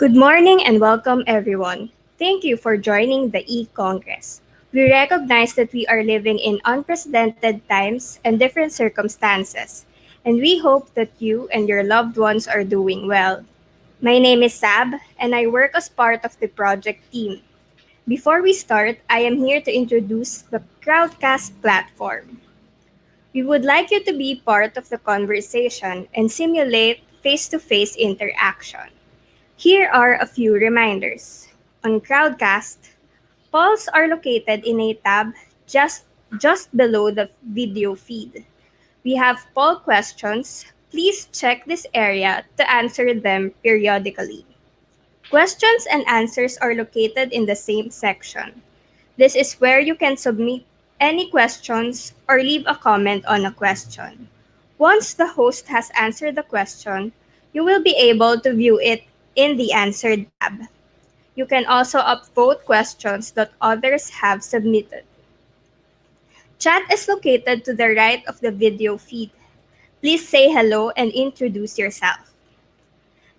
Good morning and welcome, everyone. Thank you for joining the eCongress. We recognize that we are living in unprecedented times and different circumstances, and we hope that you and your loved ones are doing well. My name is Sab, and I work as part of the project team. Before we start, I am here to introduce the Crowdcast platform. We would like you to be part of the conversation and simulate face to face interaction. Here are a few reminders. On Crowdcast, polls are located in a tab just below the video feed. We have poll questions. Please check this area to answer them periodically. Questions and answers are located in the same section. This is where you can submit any questions or leave a comment on a question. Once the host has answered the question, you will be able to view it in the Answered tab. You can also upvote questions that others have submitted. Chat is located to the right of the video feed. Please say hello and introduce yourself.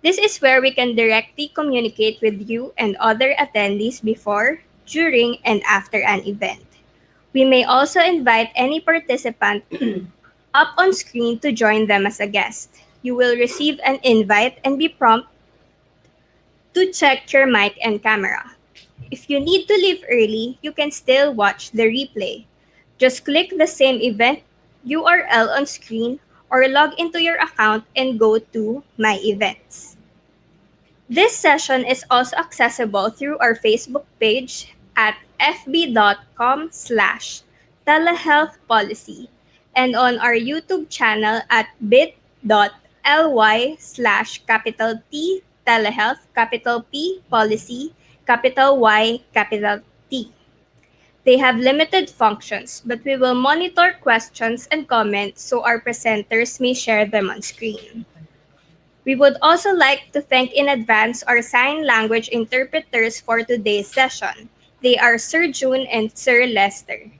This is where we can directly communicate with you and other attendees before, during, and after an event. We may also invite any participant up on screen to join them as a guest. You will receive an invite and be prompted to check your mic and camera. If you need to leave early, you can still watch the replay. Just click the same event URL on screen or log into your account and go to My Events. This session is also accessible through our Facebook page at fb.com/telehealthpolicy and on our YouTube channel at bit.ly/capital T telehealth, capital P policy, capital Y, capital T. They have limited functions, but we will monitor questions and comments so our presenters may share them on screen. We would also like to thank in advance our sign language interpreters for today's session. They are Sir June and Sir Lester.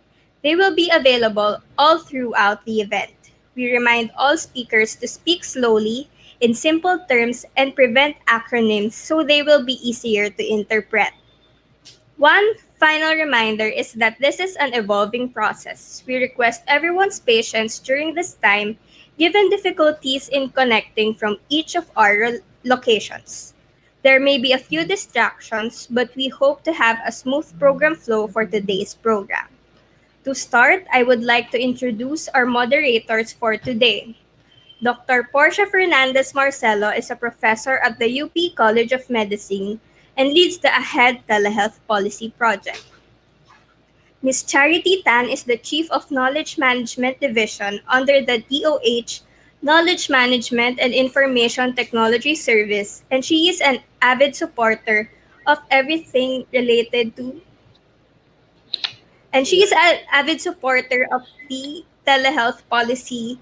They will be available all throughout the event. We remind all speakers to speak slowly, in simple terms, and prevent acronyms so they will be easier to interpret. One final reminder is that this is an evolving process. We request everyone's patience during this time, given difficulties in connecting from each of our locations. There may be a few distractions, but we hope to have a smooth program flow for today's program. To start, I would like to introduce our moderators for today. Dr. Portia Fernandez Marcelo is a professor at the UP College of Medicine and leads the AHEAD Telehealth Policy Project. Ms. Charity Tan is the Chief of Knowledge Management Division under the DOH Knowledge Management and Information Technology Service, and she is an avid supporter of everything related to and she is an avid supporter of the telehealth policy.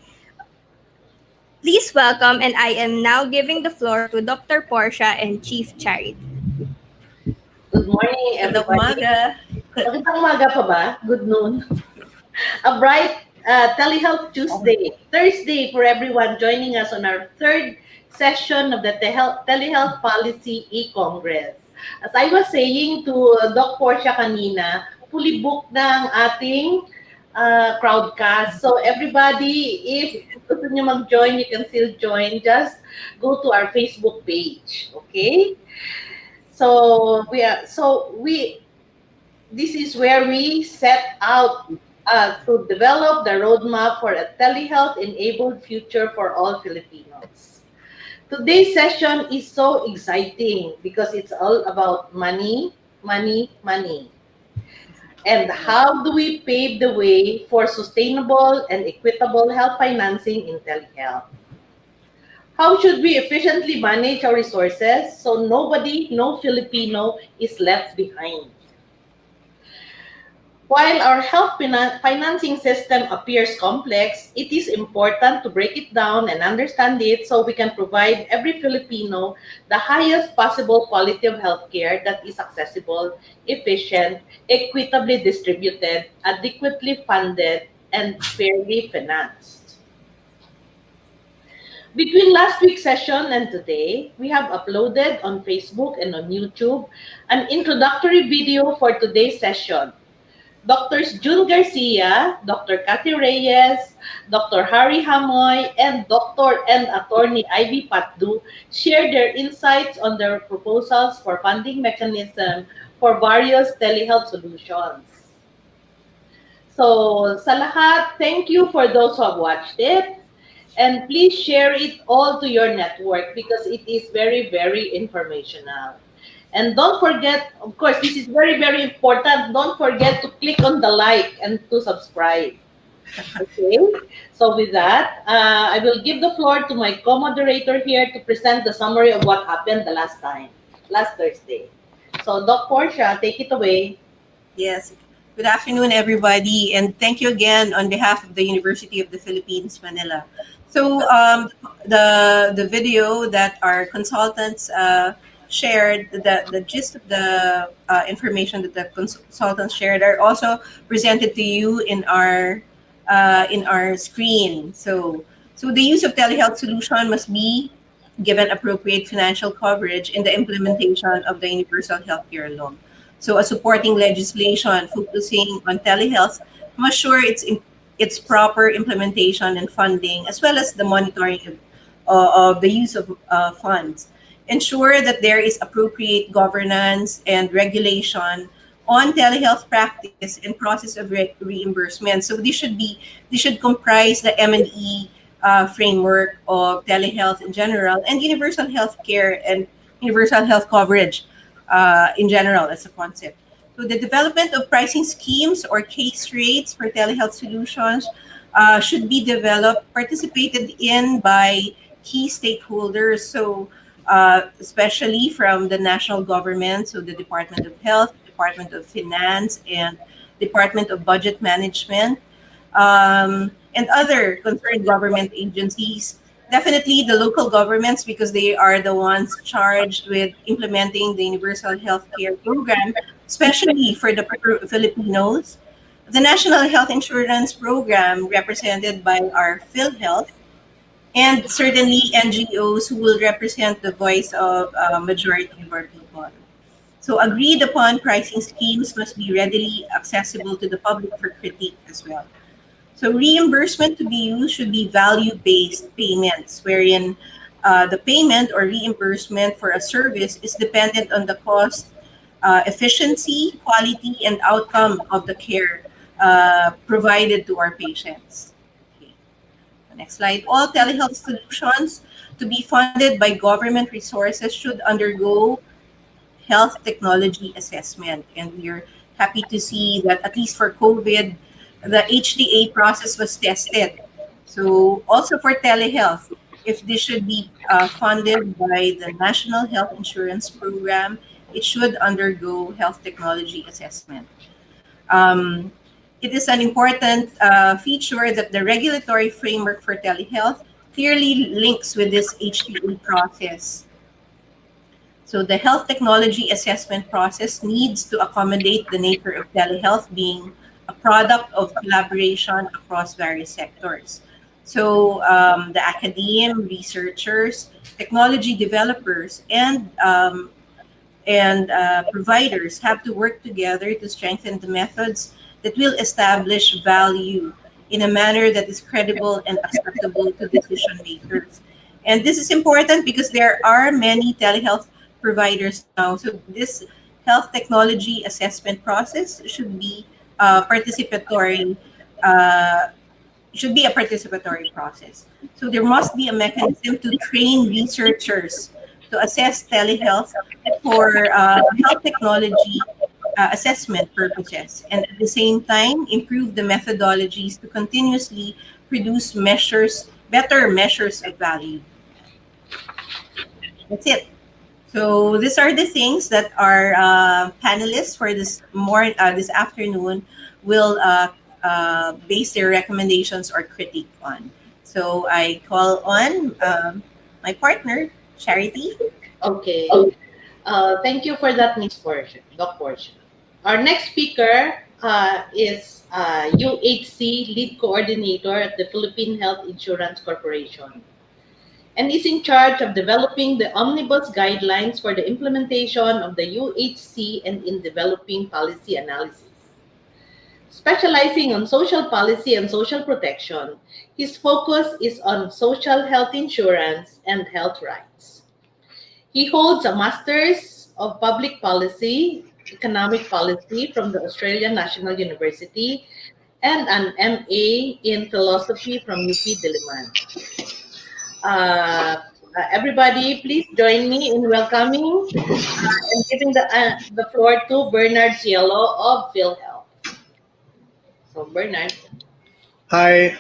Please welcome, and I am now giving the floor to Dr. Portia and Chief Charity. Good morning, Magandang everybody. umaga. Magandang umaga pa ba? Good noon. A bright Telehealth Tuesday, Thursday for everyone joining us on our third session of the Telehealth Policy eCongress. As I was saying to Doc Portia kanina, fully booked na ang ating crowdcast. So everybody, if gusto nyo mag-join, you can still join. Just go to our Facebook page, okay? So this is where we set out to develop the roadmap for a telehealth-enabled future for all Filipinos. Today's session is so exciting because it's all about money, money, money. And how do we pave the way for sustainable and equitable health financing in telehealth? How should we efficiently manage our resources so nobody, no Filipino, is left behind? While our health financing system appears complex, it is important to break it down and understand it so we can provide every Filipino the highest possible quality of healthcare that is accessible, efficient, equitably distributed, adequately funded, and fairly financed. Between last week's session and today, we have uploaded on Facebook and on YouTube an introductory video for today's session. Doctors June Garcia, Dr. Kathy Reyes, Dr. Harry Hamoy, and Dr. and Attorney Ivy Patdu shared their insights on their proposals for funding mechanism for various telehealth solutions. So, sa lahat, thank you for those who have watched it. And please share it all to your network because it is very, very informational. And don't forget, of course, this is very, very important. Don't forget to click on the like and to subscribe. Okay? So, with that, I will give the floor to my co moderator here to present the summary of what happened the last time, last Thursday. So, Doc Portia, take it away. Yes. Good afternoon, everybody, and thank you again on behalf of the University of the Philippines, Manila. So, the video that our consultants shared, the gist of the information that the consultants shared, are also presented to you in our screen. So the use of telehealth solution must be given appropriate financial coverage in the implementation of the Universal Healthcare Law. So, a supporting legislation focusing on telehealth must ensure its proper implementation and funding, as well as the monitoring of the use of funds. Ensure that there is appropriate governance and regulation on telehealth practice and process of reimbursement. So this should comprise the M&E framework of telehealth in general and universal health care and universal health coverage in general as a concept. So the development of pricing schemes or case rates for telehealth solutions should be developed, participated in by key stakeholders. So especially from the national government, so the Department of Health, Department of Finance, and Department of Budget Management, and other concerned government agencies. Definitely the local governments because they are the ones charged with implementing the universal health care program, especially for the Filipinos. The National Health Insurance Program, represented by our PhilHealth, and certainly NGOs who will represent the voice of a majority of our people. So agreed upon pricing schemes must be readily accessible to the public for critique as well. So reimbursement to be used should be value-based payments, wherein the payment or reimbursement for a service is dependent on the cost, efficiency, quality, and outcome of the care provided to our patients. Okay. Next slide. All telehealth solutions to be funded by government resources should undergo health technology assessment. And we're happy to see that at least for COVID, the HTA process was tested. So also for telehealth, if this should be funded by the National Health Insurance Program, it should undergo health technology assessment. Um, it is an important feature that the regulatory framework for telehealth clearly links with this HTA process. So the health technology assessment process needs to accommodate the nature of telehealth being a product of collaboration across various sectors. So the academe, researchers, technology developers, and providers have to work together to strengthen the methods that will establish value in a manner that is credible and acceptable to decision makers. And this is important because there are many telehealth providers now. So this health technology assessment process participatory uh, should be a participatory process. So there must be a mechanism to train researchers to assess telehealth for health technology assessment purposes, and at the same time improve the methodologies to continuously produce better measures of value. That's it. So these are the things that our panelists for this afternoon will base their recommendations or critique on. So I call on my partner, Charity. Okay. Thank you for that, Miss Portia, Doc Portia. Our next speaker is UHC Lead Coordinator at the Philippine Health Insurance Corporation. and is in charge of developing the omnibus guidelines for the implementation of the UHC and in developing policy analysis. Specializing on social policy and social protection, his focus is on social health insurance and health rights. He holds a Master's of Public Policy, Economic Policy from the Australian National University and an MA in Philosophy from UP Diliman. Uh, Everybody, please join me in welcoming and giving the floor to Bernard Cielo of PhilHealth. So, Bernard, Hi,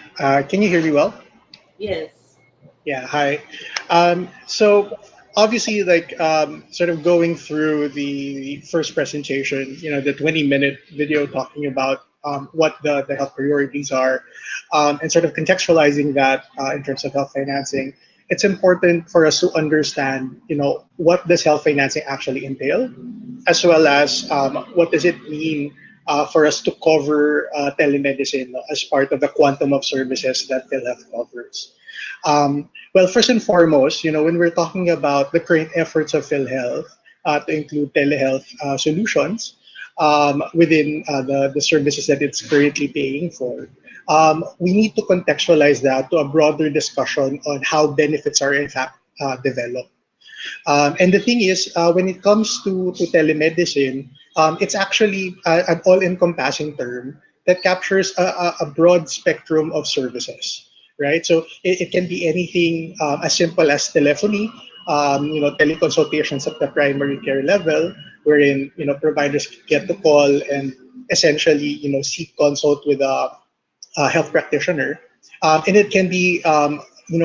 can you hear me well? yes. Yeah, hi. So obviously, sort of going through the first presentation, the 20-minute video talking about what the health priorities are, and sort of contextualizing that in terms of health financing, it's important for us to understand, what does health financing actually entail, as well as what does it mean for us to cover telemedicine as part of the quantum of services that telehealth covers. Well, first and foremost, when we're talking about the current efforts of PhilHealth to include telehealth solutions within the services that it's currently paying for, we need to contextualize that to a broader discussion on how benefits are in fact developed. And the thing is, when it comes to telemedicine, it's actually an all-encompassing term that captures a broad spectrum of services, right? So it can be anything as simple as telephony, teleconsultations at the primary care level, wherein providers get the call and essentially seek consult with a health practitioner, and it can be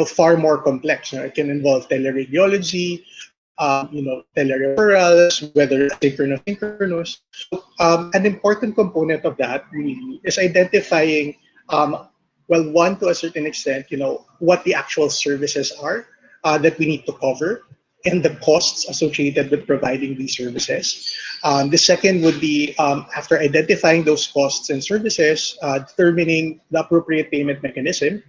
far more complex. It can involve teleradiology, telereferrals, whether asynchronous, synchronous. So an important component of that really is identifying, well, one to a certain extent, what the actual services are that we need to cover and the costs associated with providing these services. The second would be after identifying those costs and services, determining the appropriate payment mechanism.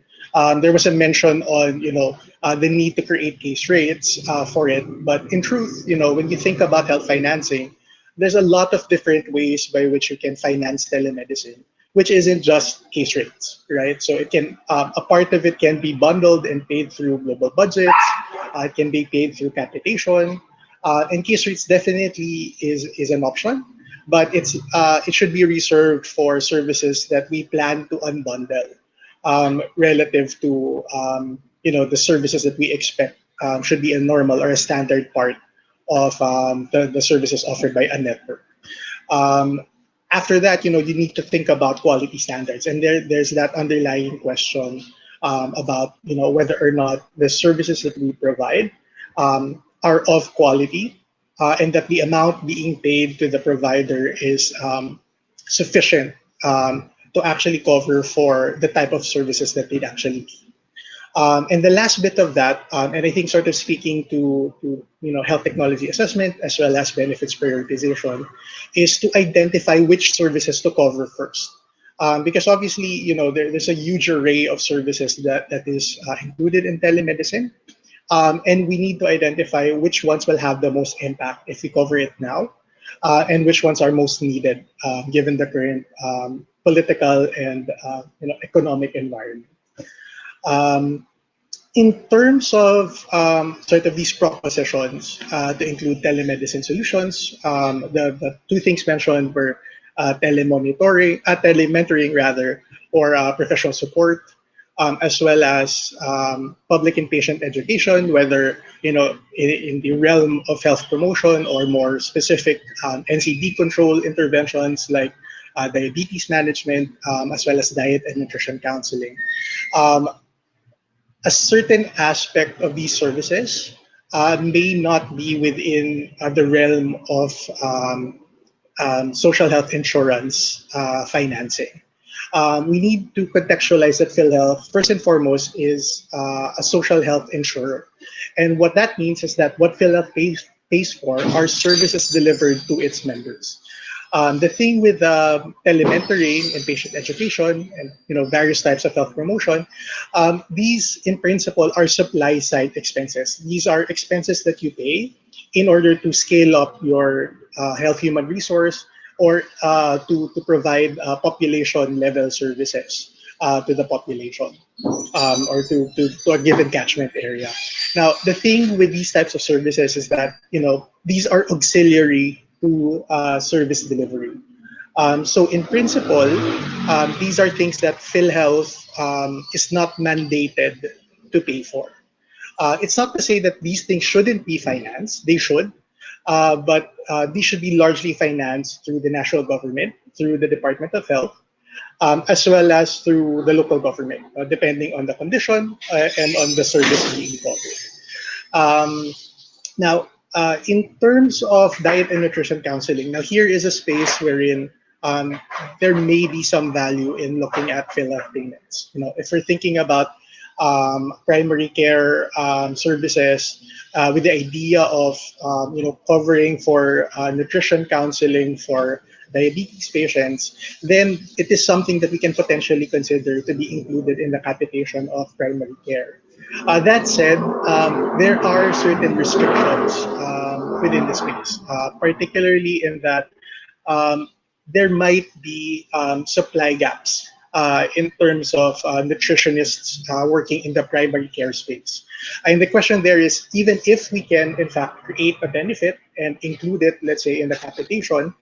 There was a mention on, the need to create case rates for it. But in truth, when you think about health financing, there's a lot of different ways by which you can finance telemedicine, which isn't just case rates, right? So it can, a part of it can be bundled and paid through global budgets. It can be paid through capitation. And case rates definitely is an option, but it should be reserved for services that we plan to unbundle relative to the services that we expect should be a normal or a standard part of the services offered by a network. Um, After that, you need to think about quality standards, and there's that underlying question about whether or not the services that we provide are of quality, and that the amount being paid to the provider is sufficient to actually cover for the type of services that they'd actually need. And the last bit of that, and I think sort of speaking to health technology assessment as well as benefits prioritization, is to identify which services to cover first. Because obviously, there's a huge array of services that is included in telemedicine. And we need to identify which ones will have the most impact if we cover it now, and which ones are most needed given the current political and economic environment. Um, in terms of sort of these propositions to include telemedicine solutions, the two things mentioned were telementoring rather, or professional support, as well as public and patient education, whether in the realm of health promotion or more specific NCD control interventions like diabetes management, as well as diet and nutrition counseling. Um, a certain aspect of these services may not be within the realm of social health insurance financing. We need to contextualize that PhilHealth, first and foremost, is a social health insurer. And what that means is that what PhilHealth pays for are services delivered to its members. The thing with telementoring and patient education and various types of health promotion, these in principle are supply side expenses. These are expenses that you pay in order to scale up your health human resource or to provide population level services to the population or to a given catchment area. Now, the thing with these types of services is that these are auxiliary to service delivery. So, in principle, these are things that PhilHealth is not mandated to pay for. It's not to say that these things shouldn't be financed; they should, but these should be largely financed through the national government, through the Department of Health, as well as through the local government, depending on the condition and on the service being offered. Um, Now, in terms of diet and nutrition counseling, now here is a space wherein there may be some value in looking at fill-up payments. If we're thinking about primary care services with the idea of covering for nutrition counseling for diabetes patients, then it is something that we can potentially consider to be included in the capitation of primary care. That said, there are certain restrictions within the space, particularly in that um, there might be supply gaps in terms of nutritionists working in the primary care space. And the question there is, even if we can, in fact, create a benefit and include it, let's say, in the capitation,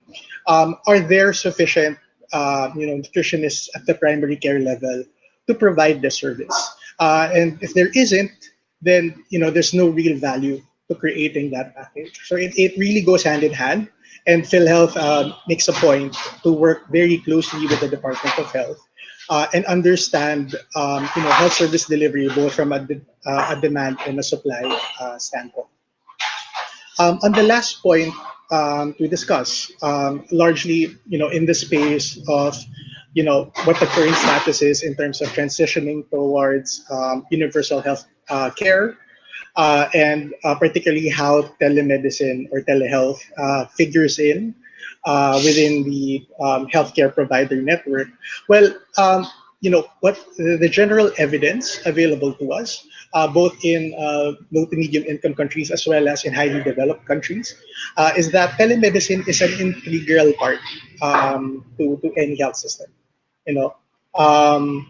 are there sufficient, nutritionists at the primary care level to provide the service? And if there isn't, then there's no real value to creating that package. So it really goes hand in hand. And PhilHealth makes a point to work very closely with the Department of Health and understand health service delivery both from a demand and a supply standpoint. On the last point to discuss, largely, in the space of, what the current status is in terms of transitioning towards universal health care, and particularly how telemedicine or telehealth figures in within the healthcare provider network. Well, what the general evidence available to us, both in low to medium income countries as well as in highly developed countries, is that telemedicine is an integral part to any health system. You know, um,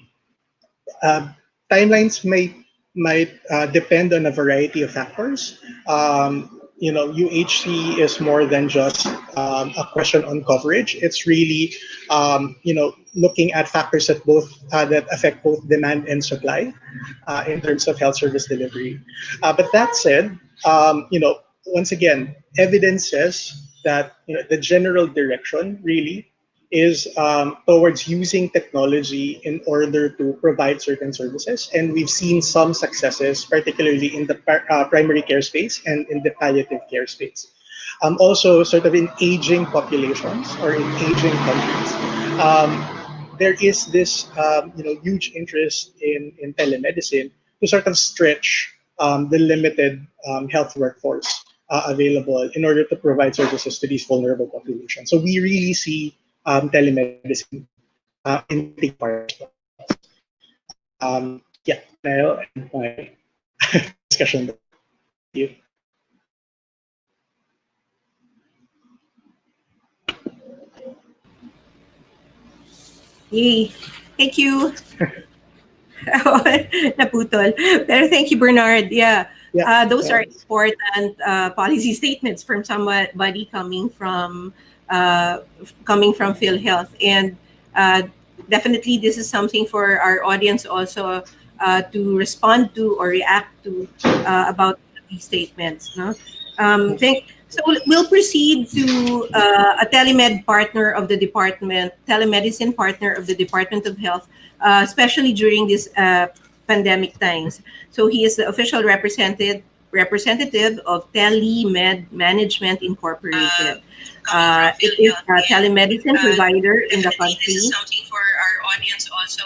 uh, Timelines might depend on a variety of factors. UHC is more than just a question on coverage. It's really, looking at factors that affect both demand and supply in terms of health service delivery. But that said, once again, evidence says that the general direction really is towards using technology in order to provide certain services. And we've seen some successes, particularly in the primary care space and in the palliative care space. Also, sort of in aging populations or in aging countries, there is this huge interest in telemedicine to sort of stretch the limited health workforce available in order to provide services to these vulnerable populations. So we really see telemedicine an integral part as well. Yeah, I'll end my discussion there. Thank you. Yay. Thank you. Naputol. Pero thank you, Bernard. Yeah. Yeah, Those are so important policy statements from somebody uh, coming from PhilHealth, and uh, definitely this is something for our audience also to respond to or react to about these statements. No? So we'll proceed to a telemedicine partner of the Department of Health, especially during these pandemic times. So he is the official representative of Telemed Management Incorporated. It is a telemedicine provider in the country. This is something for our audience also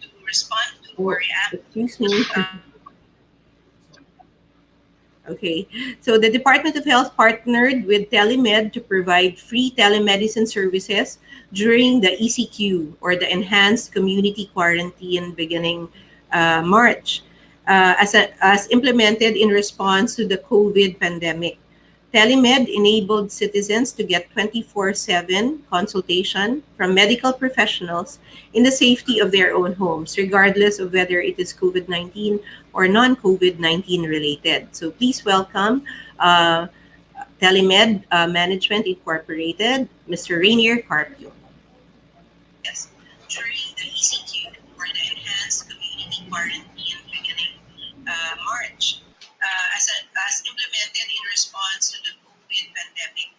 to respond to or react. Excuse me. Okay, so the Department of Health partnered with Telemed to provide free telemedicine services during the ECQ, or the Enhanced Community Quarantine, beginning March, as implemented in response to the COVID pandemic. Telemed enabled citizens to get 24/7 consultation from medical professionals in the safety of their own homes, regardless of whether it is COVID 19 or non COVID 19 related. So please welcome uh, Telemed Management Incorporated, Mr. Rainier Carpio. Yes, during the ECQ, or the Enhanced Community Quarantine, beginning March, as implemented in response to the COVID pandemic,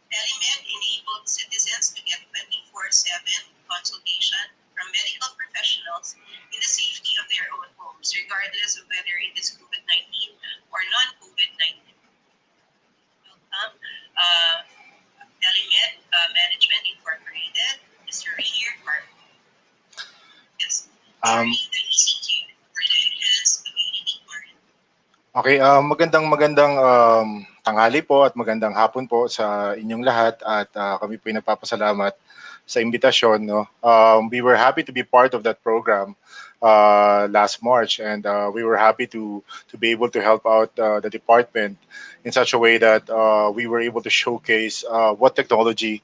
Telemed enabled citizens to get 24/7 consultation from medical professionals in the safety of their own homes, regardless of whether it is COVID 19 or non COVID 19. Welcome, Telemed Management Incorporated, Mr. Rainier Carp. Yes. Um, During the ECQ, or the Enhanced Community Quarantine. okay, magandang tanghali po at magandang hapon po sa inyong lahat at kami po ay nagpapasalamat sa imbitasyon. No? We were happy to be part of that program last March, and we were happy to be able to help out the department in such a way that we were able to showcase what technology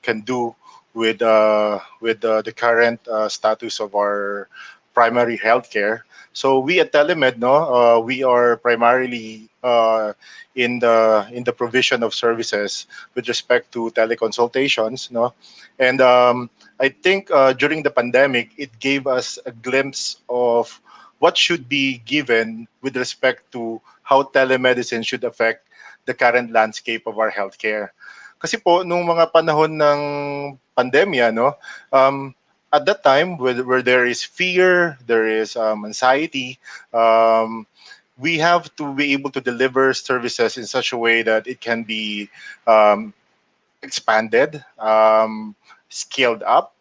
can do with the current status of our primary healthcare. So we at Telemed, no, we are primarily in the provision of services with respect to teleconsultations, no, and I think during the pandemic it gave us a glimpse of what should be given with respect to how telemedicine should affect the current landscape of our healthcare. Kasi po nung mga panahon ng pandemya, no, at that time where there is fear, there is anxiety, um, we have to be able to deliver services in such a way that it can be um, expanded, scaled up.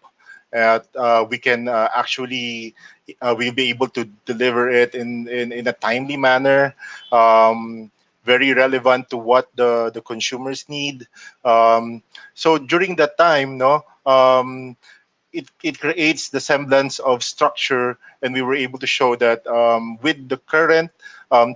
We can actually we'll be able to deliver it in a timely manner, very relevant to what the consumers need. So during that time, no, it creates the semblance of structure, and we were able to show that with the current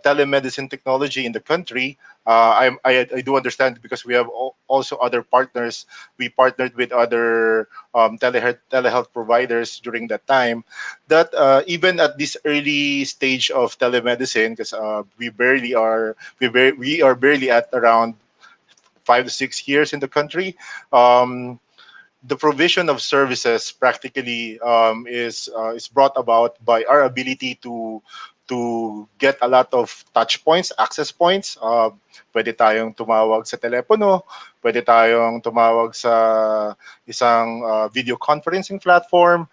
telemedicine technology in the country, I do understand because we have also other partners. We partnered with other telehealth providers during that time. That even at this early stage of telemedicine, because we are barely at around 5 to 6 years in the country. The provision of services practically is brought about by our ability to get a lot of touch points, access points. Pwede tayong tumawag sa telepono, pwede tayong tumawag sa isang video conferencing platform.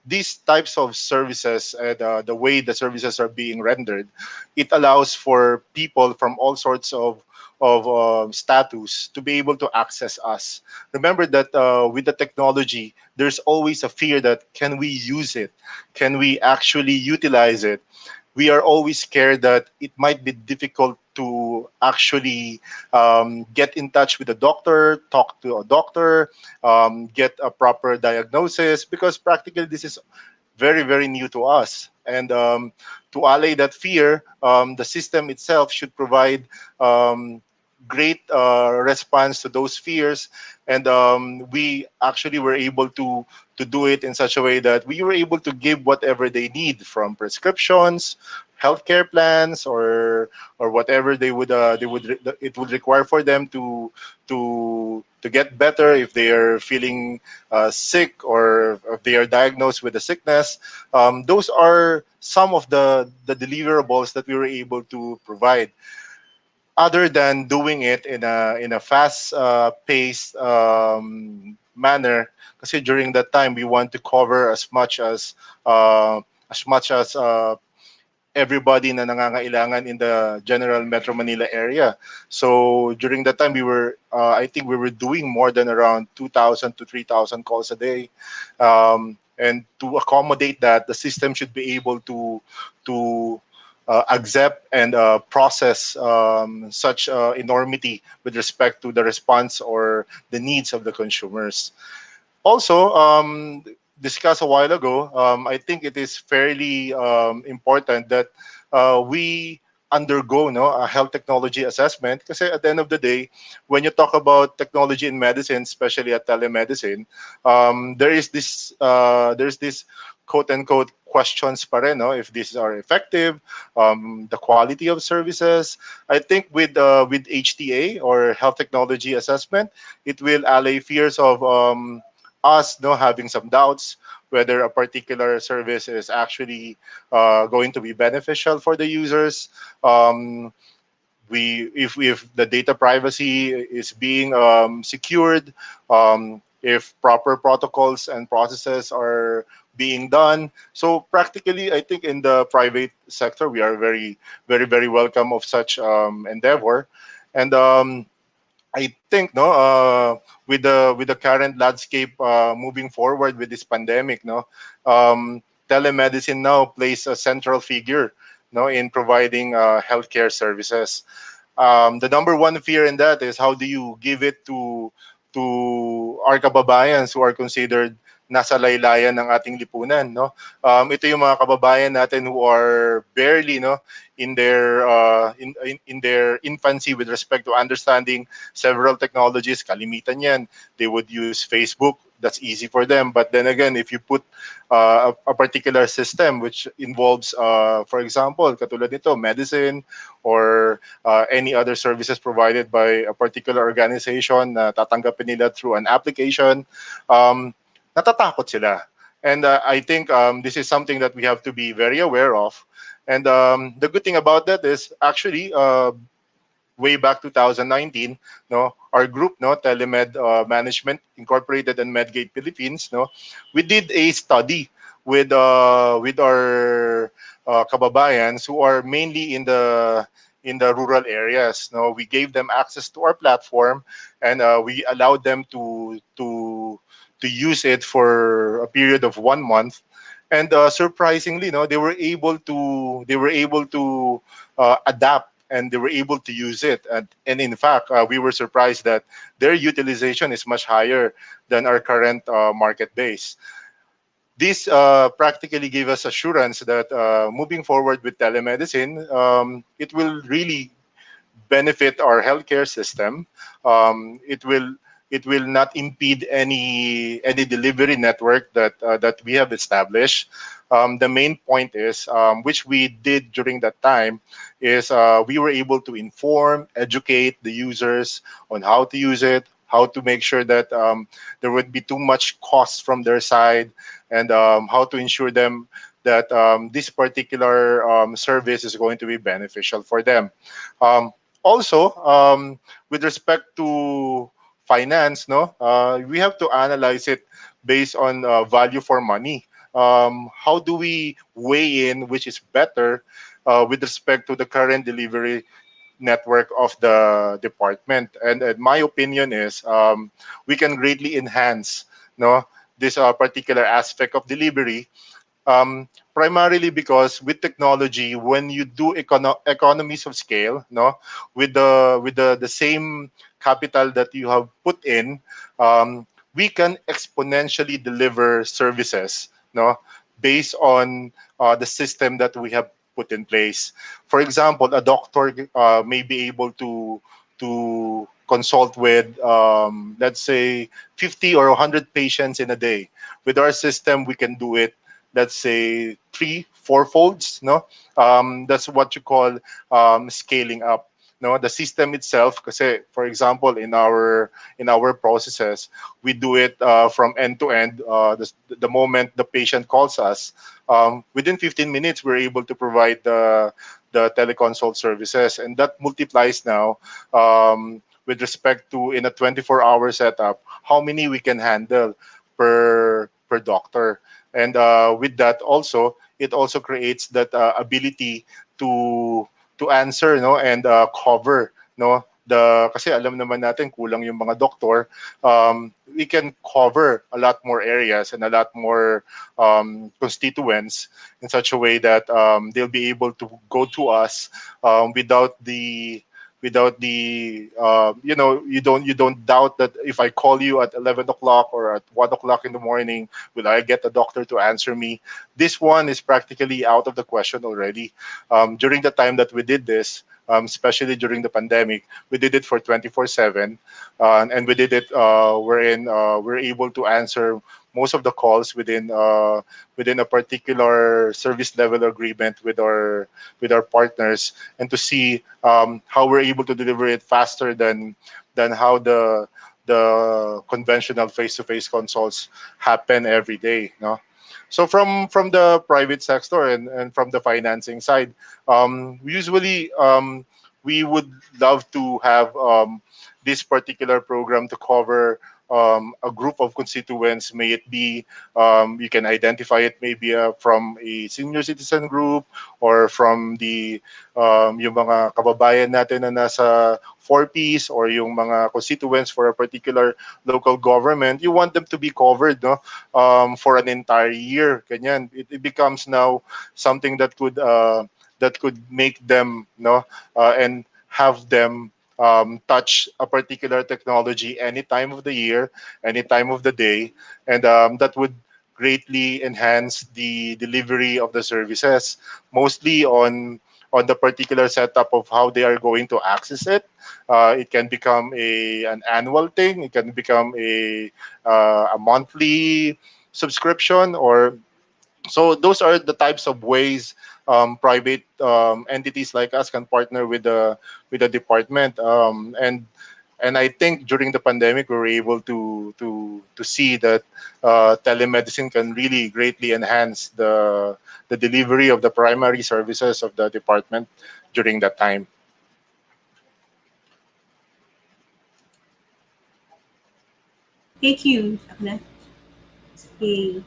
These types of services and the way the services are being rendered, it allows for people from all sorts of status to be able to access us. Remember that with the technology, there's always a fear that can we use it? Can we actually utilize it? We are always scared that it might be difficult to actually get in touch with a doctor, talk to a doctor, get a proper diagnosis, because practically this is very, very new to us. And to allay that fear, the system itself should provide great response to those fears. And we actually were able to do it in such a way that we were able to give whatever they need, from prescriptions, healthcare plans, or whatever it would require for them to get better if they are feeling sick, or if they are diagnosed with a sickness. Those are some of the deliverables that we were able to provide, other than doing it in a fast paced manner. Kasi during that time we want to cover as much as everybody na nangangailangan in the general Metro Manila area. So during that time, I think we were doing more than around 2,000 to 3,000 calls a day. And to accommodate that, the system should be able to accept and process such enormity with respect to the response or the needs of the consumers. Also, discussed a while ago, I think it is fairly important that we undergo a health technology assessment because at the end of the day, when you talk about technology in medicine, especially at telemedicine, there's this quote unquote questions pa rin, no? If these are effective, the quality of services. I think with HTA or health technology assessment, it will allay fears of us having some doubts whether a particular service is actually going to be beneficial for the users. Um, we if the data privacy is being secured, if proper protocols and processes are being done. So practically, I think in the private sector, we are very welcome of such endeavor, and I think with the current landscape moving forward with this pandemic, telemedicine now plays a central figure in providing healthcare services. The number one fear in that is how do you give it to our kababayans who are considered nasa laylayan ng ating lipunan, no? Ito yung mga kababayan natin who are barely in their infancy with respect to understanding several technologies. Kalimitan yan, they would use Facebook. That's easy for them. But then again, if you put a particular system which involves, for example, katulad nito, medicine or any other services provided by a particular organization na tatanggapin nila through an application, natatakot sila. And I think this is something that we have to be very aware of. And the good thing about that is actually way back 2019, our group, Telemed Management Incorporated and Medgate Philippines, we did a study with our kababayans who are mainly in the rural areas. No, we gave them access to our platform, and we allowed them to use it for a period of 1 month. And surprisingly, they were able to adapt, and they were able to use it. And in fact, we were surprised that their utilization is much higher than our current market base. This practically gave us assurance that moving forward with telemedicine, it will really benefit our healthcare system. It will not impede any delivery network that we have established. The main point is, which we did during that time, is we were able to inform, educate the users on how to use it, how to make sure that there would be too much cost from their side, and how to ensure them that this particular service is going to be beneficial for them. Um, Also, with respect to finance, we have to analyze it based on value for money. How do we weigh in which is better with respect to the current delivery network of the department? And my opinion is we can greatly enhance this particular aspect of delivery, primarily because with technology, when you do economies of scale, with the same capital that you have put in, we can exponentially deliver services, based on the system that we have put in place. For example, a doctor may be able to consult with, let's say, 50 or 100 patients in a day. With our system, we can do it, let's say, three, four folds. No, that's what you call scaling up. No, the system itself, kasi for example, in our processes, we do it from end to end. The moment the patient calls us, within 15 minutes, we're able to provide the teleconsult services, and that multiplies now with respect to, in a 24-hour setup, how many we can handle per doctor. And with that also, it also creates that ability to answer, and cover, kasi alam naman natin kulang yung mga doktor, we can cover a lot more areas and a lot more constituents in such a way that they'll be able to go to us without the you don't doubt that if I call you at 11 o'clock or at 1 o'clock in the morning, will I get a doctor to answer me? This one is practically out of the question already. During the time that we did this, especially during the pandemic, we did it for 24/7, and we did it wherein we're able to answer most of the calls within a particular service level agreement with our partners, and to see how we're able to deliver it faster than how the conventional face-to-face consults happen every day. No? So from the private sector and from the financing side, usually we would love to have this particular program to cover a group of constituents. May it be you can identify it maybe from a senior citizen group or from the yung mga kababayan natin na nasa 4Ps or yung mga constituents for a particular local government. You want them to be covered, no? For an entire year. Ganyan. It becomes now something that could make them, no, and have them touch a particular technology any time of the year, any time of the day, and that would greatly enhance the delivery of the services, mostly on the particular setup of how they are going to access it. It can become an annual thing. It can become a monthly subscription, or so those are the types of ways private entities like us can partner with the department. And I think during the pandemic we were able to see that telemedicine can really greatly enhance the delivery of the primary services of the department during that time. Thank you. Okay.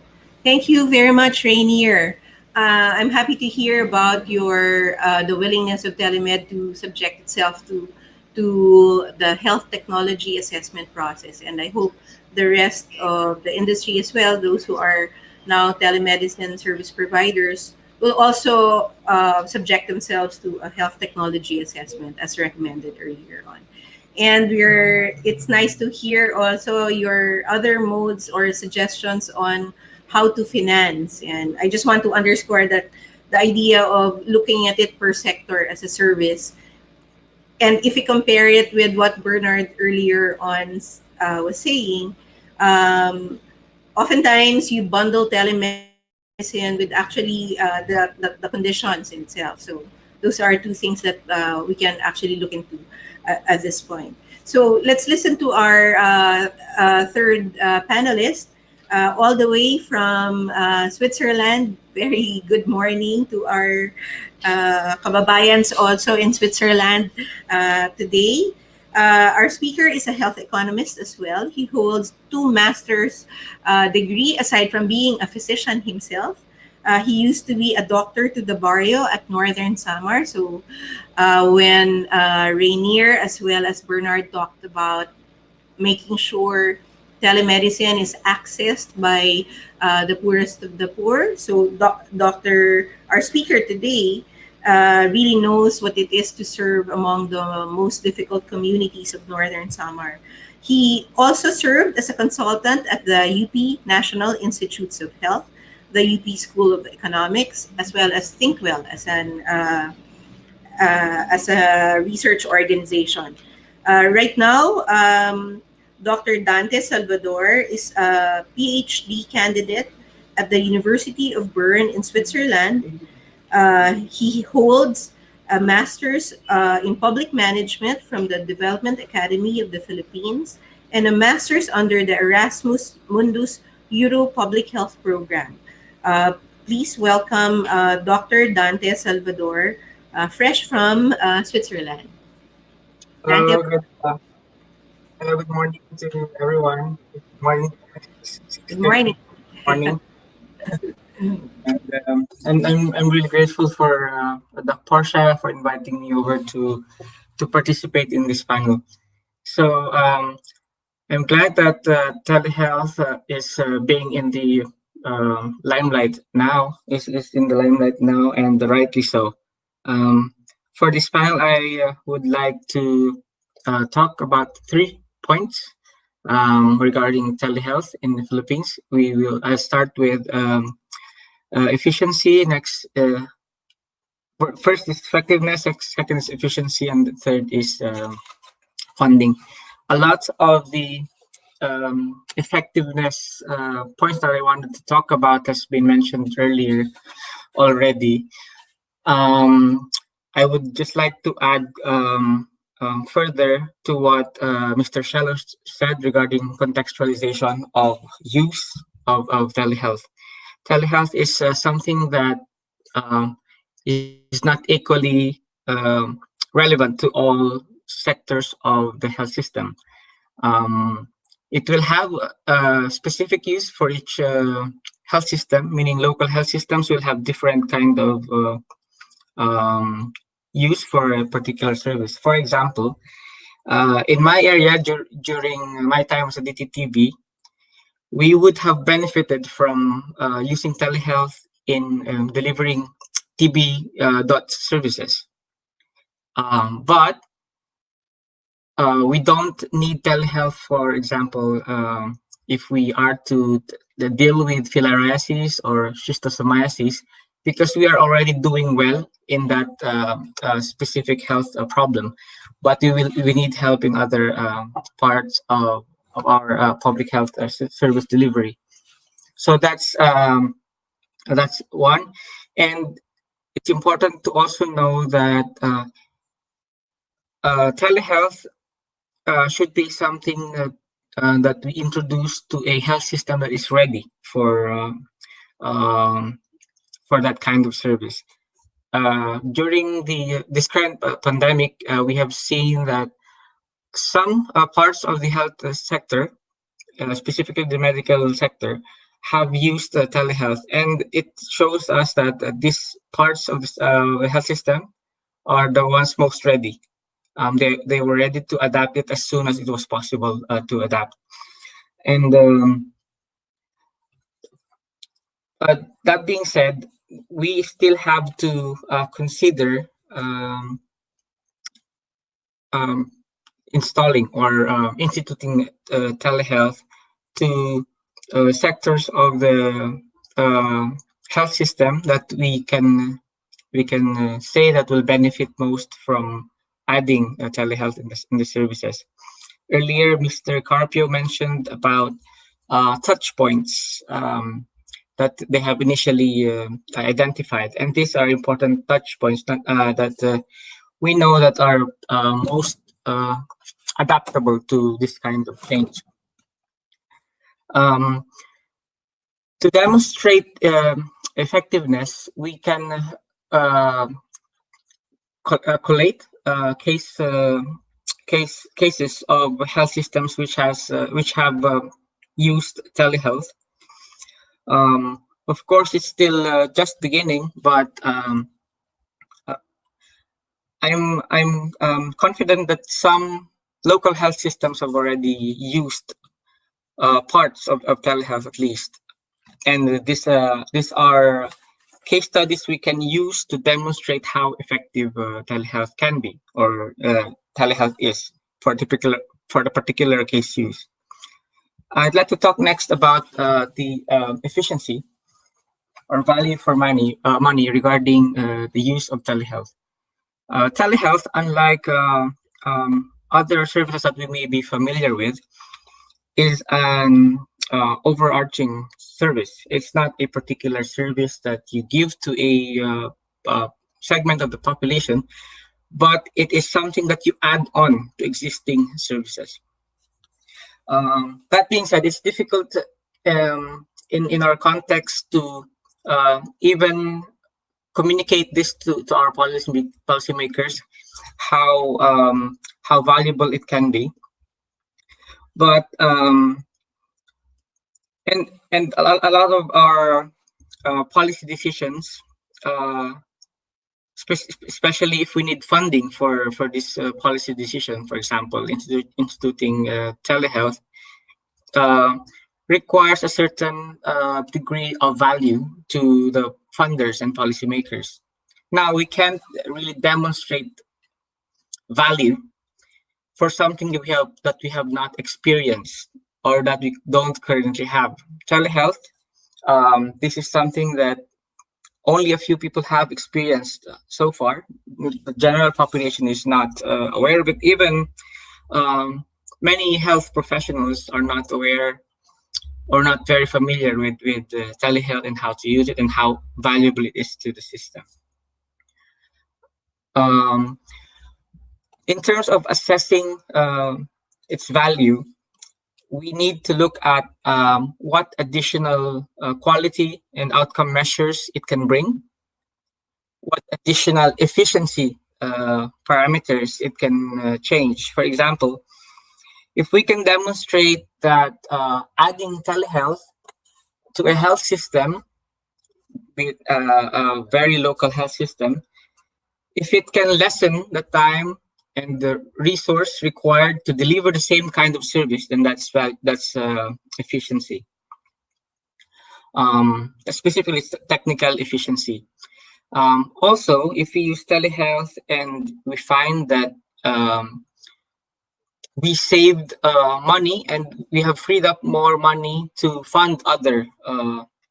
Thank you very much, Rainier. I'm happy to hear about your the willingness of Telemed to subject itself to the health technology assessment process, and I hope the rest of the industry as well, those who are now telemedicine service providers, will also subject themselves to a health technology assessment as recommended earlier on. And it's nice to hear also your other modes or suggestions on how to finance. And I just want to underscore that the idea of looking at it per sector as a service, and if we compare it with what Bernard earlier on was saying, um, oftentimes you bundle telemedicine with actually the conditions in itself. So those are two things that we can actually look into at this point. So let's listen to our third panelist, all the way from Switzerland. Very good morning to our kababayans also in Switzerland today. Our speaker is a health economist as well. He holds two master's degree aside from being a physician himself. He used to be a doctor to the barrio at Northern Samar. So when Rainier as well as Bernard talked about making sure telemedicine is accessed by the poorest of the poor. So Dr. Our speaker today really knows what it is to serve among the most difficult communities of Northern Samar. He also served as a consultant at the UP National Institutes of Health, the UP School of Economics, as well as ThinkWell as a research organization. Right now, Dr. Dante Salvador is a PhD candidate at the University of Bern in Switzerland. He holds a master's in public management from the Development Academy of the Philippines and a master's under the Erasmus Mundus Euro Public Health Program. Please welcome Dr. Dante Salvador, fresh from Switzerland. Dante, Hello, good morning to everyone. Good morning. good morning. Morning. And I'm really grateful for Dr. Portia for inviting me over to to participate in this panel. So I'm glad that telehealth is being in the limelight now, is in the limelight now, and rightly so. Um, for this panel, I would like to talk about 3 points regarding telehealth in the Philippines. I'll start with efficiency. Next, first is effectiveness. Second is efficiency, and the third is funding. A lot of the effectiveness points that I wanted to talk about has been mentioned earlier already. I would just like to add further to what Mr. Shello said regarding contextualization of use of telehealth. Telehealth is something that um, is not equally relevant to all sectors of the health system. Um, it will have a specific use for each health system, meaning local health systems will have different kind of use for a particular service. For example, in my area during my time as a DTTB, we would have benefited from using telehealth in delivering TB dot services. But we don't need telehealth, for example, if we are to deal with filariasis or schistosomiasis, because we are already doing well in that specific health problem. But we need help in other parts of our public health service delivery. So that's one, and it's important to also know that telehealth should be something that we introduce to a health system that is ready um, for that kind of service. During this current pandemic, we have seen that some parts of the health sector, specifically the medical sector, have used telehealth, and it shows us that these parts of the health system are the ones most ready. They were ready to adapt it as soon as it was possible to adapt. And that being said, we still have to consider um, installing or instituting telehealth to sectors of the health system that we can say that will benefit most from adding telehealth in the services. Earlier, Mr. Carpio mentioned about touch points that they have initially identified, and these are important touch points that we know that are most adaptable to this kind of change. Um, to demonstrate effectiveness, we can collate cases of health systems which have used telehealth. Of course, it's still just beginning, but I'm confident that some local health systems have already used parts of telehealth at least, and these are case studies we can use to demonstrate how effective telehealth can be, or telehealth is for the particular case use. I'd like to talk next about the efficiency or value for money regarding the use of telehealth. Telehealth, unlike other services that we may be familiar with, is an overarching service. It's not a particular service that you give to a segment of the population, but it is something that you add on to existing services. That being said, it's difficult in our context to even communicate this to our policymakers, how valuable it can be. But and a lot of our policy decisions especially if we need funding for this policy decision, for example, instituting telehealth, uh, requires a certain degree of value to the funders and policymakers. Now, we can't really demonstrate value for something that we have not experienced or that we don't currently have. Telehealth, this is something that only a few people have experienced so far. The general population is not aware of it. Even um, many health professionals are not aware or not very familiar with telehealth and how to use it and how valuable it is to the system. Um, in terms of assessing its value, we need to look at what additional quality and outcome measures it can bring, what additional efficiency parameters it can change. For example, if we can demonstrate that adding telehealth to a health system, with a very local health system, if it can lessen the time and the resource required to deliver the same kind of service, then that's efficiency. Specifically, it's technical efficiency. Also, if we use telehealth and we find that we saved money and we have freed up more money to fund other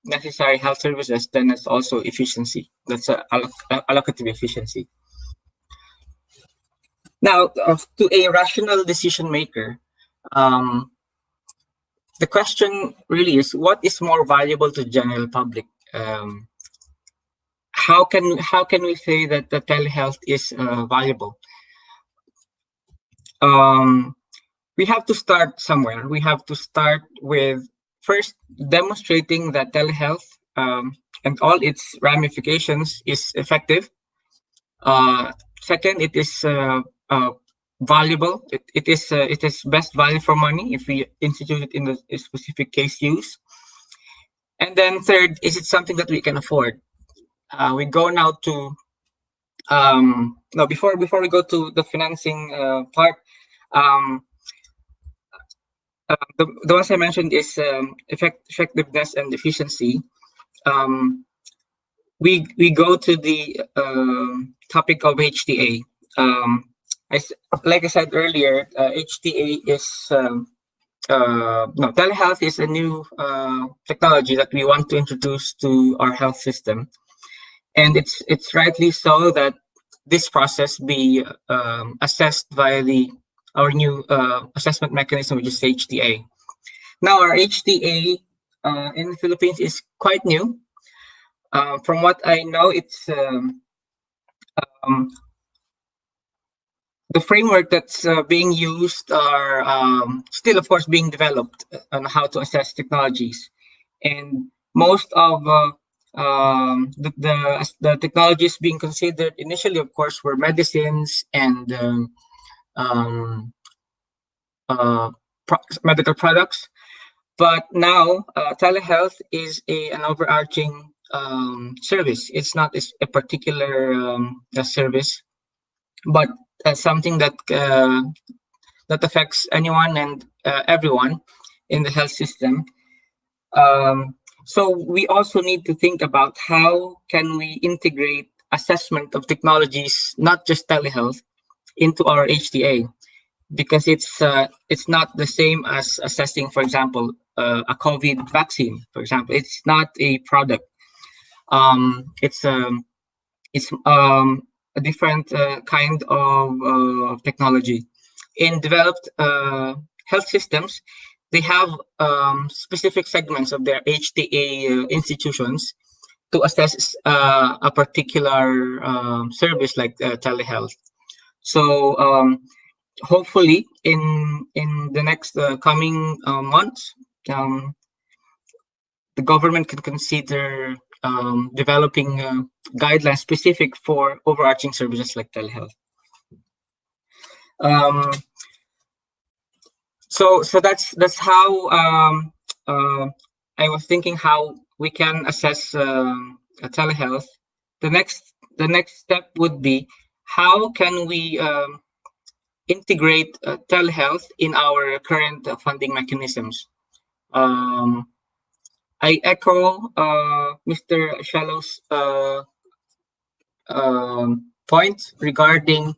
necessary health services, then it's also efficiency. That's allocative efficiency. Now, to a rational decision maker, the question really is, what is more valuable to the general public? How can we say that the telehealth is valuable? We have to start somewhere. We have to start with first demonstrating that telehealth and all its ramifications is effective. Second, it is valuable. It is best value for money if we institute it in a specific case use. And then third, is it something that we can afford? We go now to no, before we go to the financing part. The ones I mentioned is effectiveness and efficiency. We go to the topic of HTA. Like I said earlier, HTA is telehealth is a new technology that we want to introduce to our health system, and it's rightly so that this process be assessed via our new assessment mechanism, which is HTA. Now, our HTA in the Philippines is quite new. From what I know, it's the framework that's being used are still, of course, being developed on how to assess technologies. And most of the technologies being considered initially, of course, were medicines and medical products. But now, telehealth is an overarching service. It's not a particular service, but something that affects anyone and everyone in the health system. So we also need to think about how can we integrate assessment of technologies, not just telehealth, into our HTA, because it's not the same as assessing, for example, a COVID vaccine. For example, it's not a product. It's a different kind of technology. In developed health systems, they have specific segments of their HTA institutions to assess a particular service like telehealth. So hopefully in the next coming months, the government can consider developing guidelines specific for overarching services like telehealth. So that's how I was thinking how we can assess telehealth. The next the next step would be how can we integrate telehealth in our current funding mechanisms. I echo Mr. Shallow's point regarding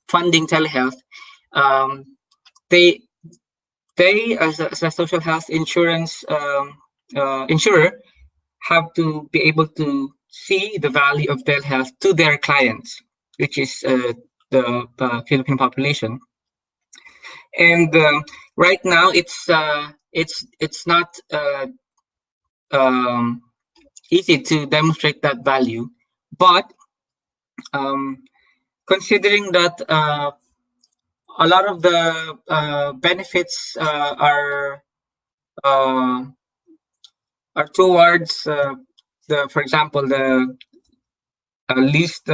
funding telehealth. Um, they as a social health insurance insurer have to be able to see the value of telehealth to their clients, which is the Philippine population. And right now, it's not um, easy to demonstrate that value, but um, considering that a lot of the benefits uh, are towards for example, the least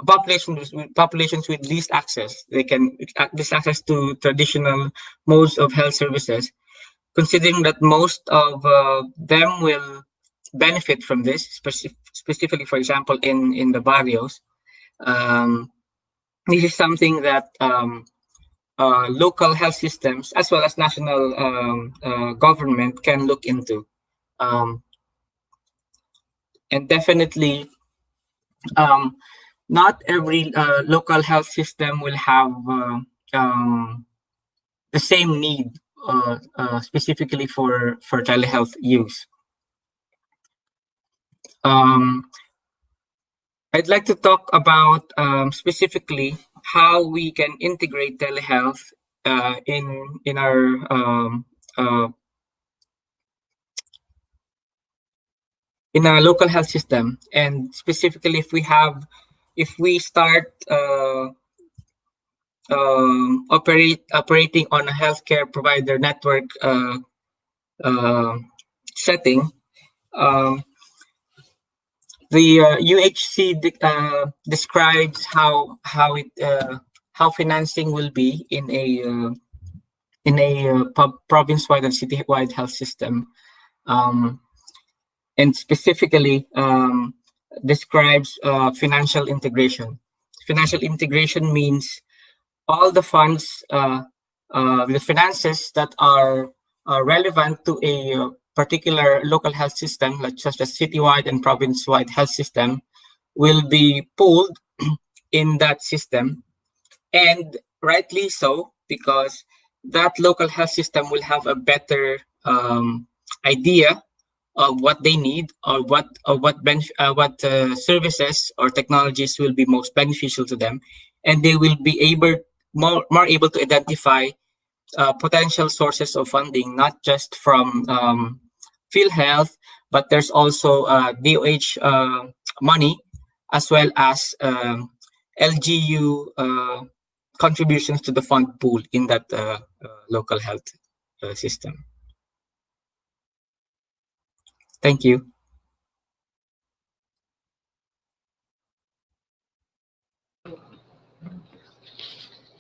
populations with least access. They can least access to traditional modes of health services. Considering that most of them will benefit from this, specifically, for example, in the barrios. Um, this is something that local health systems as well as national government can look into. Um, and definitely, um, not every local health system will have the same need specifically for telehealth use. I'd like to talk about specifically how we can integrate telehealth in our in a local health system, and specifically if we start operating on a healthcare provider network setting. The UHC describes how financing will be in a province-wide and city-wide health system, and specifically describes financial integration. Financial integration means all the funds, the finances that are relevant to a particular local health system, like such as citywide and province-wide health system, will be pooled in that system, and rightly so, because that local health system will have a better idea of what they need, or what services or technologies will be most beneficial to them, and they will be more able to identify potential sources of funding, not just from PhilHealth, but there's also DOH money, as well as LGU contributions to the fund pool in that local health system. Thank you.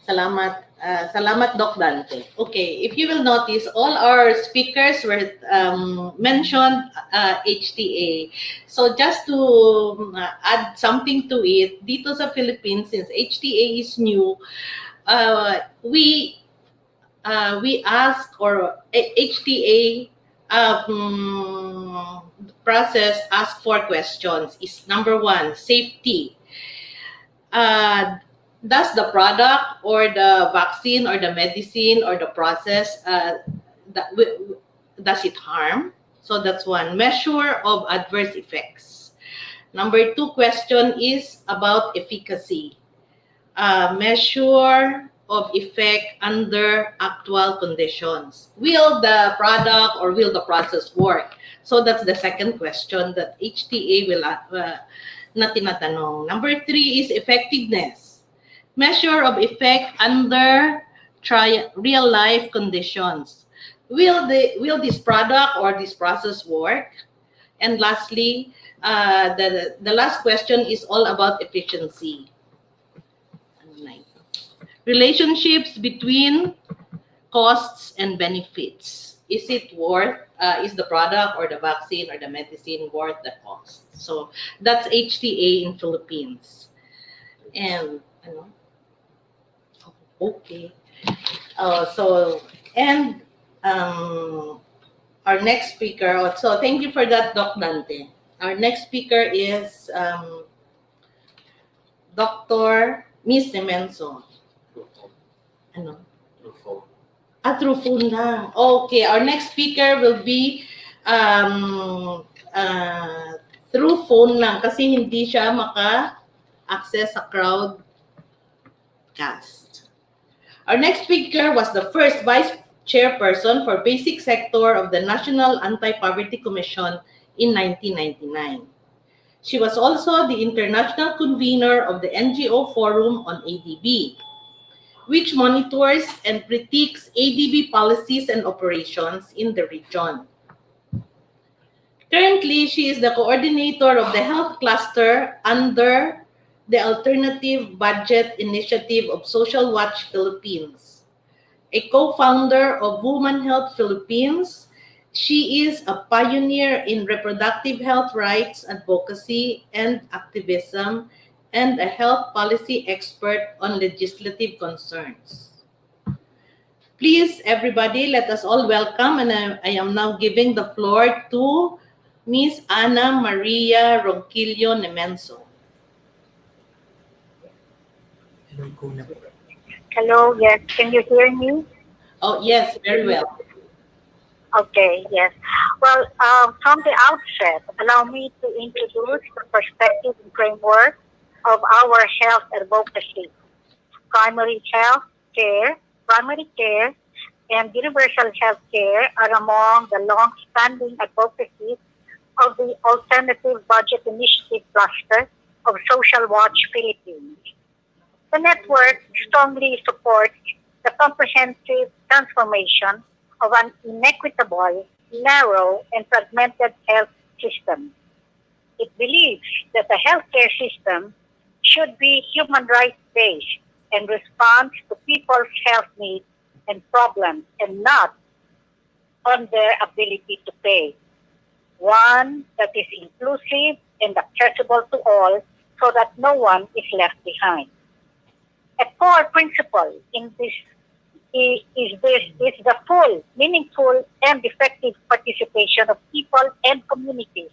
Salamat, salamat Doc Dante. Okay, if you will notice, all our speakers were mentioned HTA. So just to add something to it, dito sa Philippines, since HTA is new, we ask, or HTA process ask for questions. Is number one, safety. Does the product or the vaccine or the medicine or the process does it harm? So that's one. Measure of adverse effects. Number two question is about efficacy. Measure of effect under actual conditions. Will the product or will the process work? So that's the second question that HTA will na tinatanong. Number three is effectiveness. Measure of effect under real life conditions. Will this product or this process work? And lastly, the last question is all about efficiency. Relationships between costs and benefits. is it worth, is the product or the vaccine or the medicine worth the cost? So that's HTA in Philippines. And, ano, okay. So, and our next speaker, so thank you for that, Doc Dante. Our next speaker is Dr. Miss Demenso. Ano? Through phone lang. Okay, our next speaker will be through phone lang kasi hindi siya maka-access sa crowdcast. Our next speaker was the first vice chairperson for basic sector of the National Anti-Poverty Commission in 1999. She was also the international convener of the NGO Forum on ADB, which monitors and critiques ADB policies and operations in the region. Currently, she is the coordinator of the health cluster under the Alternative Budget Initiative of Social Watch Philippines. A co-founder of Women Health Philippines, she is a pioneer in reproductive health rights advocacy and activism and a health policy expert on legislative concerns. Please, everybody, let us all welcome, and I am now giving the floor to Miss Ana Maria Ronquillo Nemenso. Hello, yes. Can you hear me? Oh, yes, very well. Okay, yes. Well, from the outset, allow me to introduce the perspective and framework of our health advocacy. Primary care, and universal health care are among the long-standing advocacies of the Alternative Budget Initiative cluster of Social Watch Philippines. The network strongly supports the comprehensive transformation of an inequitable, narrow, and fragmented health system. It believes that the healthcare system should be human rights based and respond to people's health needs and problems and not on their ability to pay. One that is inclusive and accessible to all so that no one is left behind. A core principle in this is the full, meaningful, and effective participation of people and communities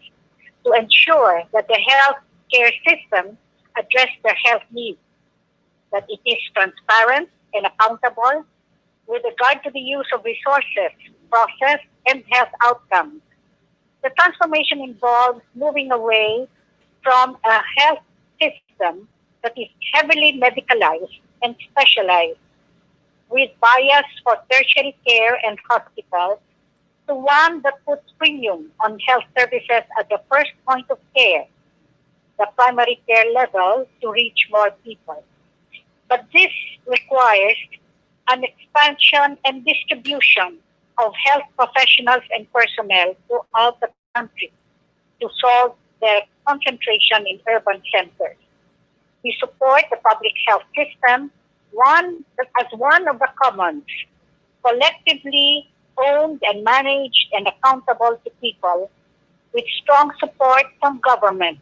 to ensure that the health care system address their health needs, that it is transparent and accountable with regard to the use of resources, process, and health outcomes. The transformation involves moving away from a health system that is heavily medicalized and specialized, with bias for tertiary care and hospitals, to one that puts premium on health services at the first point of care, the primary care level, to reach more people. But this requires an expansion and distribution of health professionals and personnel throughout the country to solve the concentration in urban centers. We support the public health system as one of the commons, collectively owned and managed and accountable to people, with strong support from government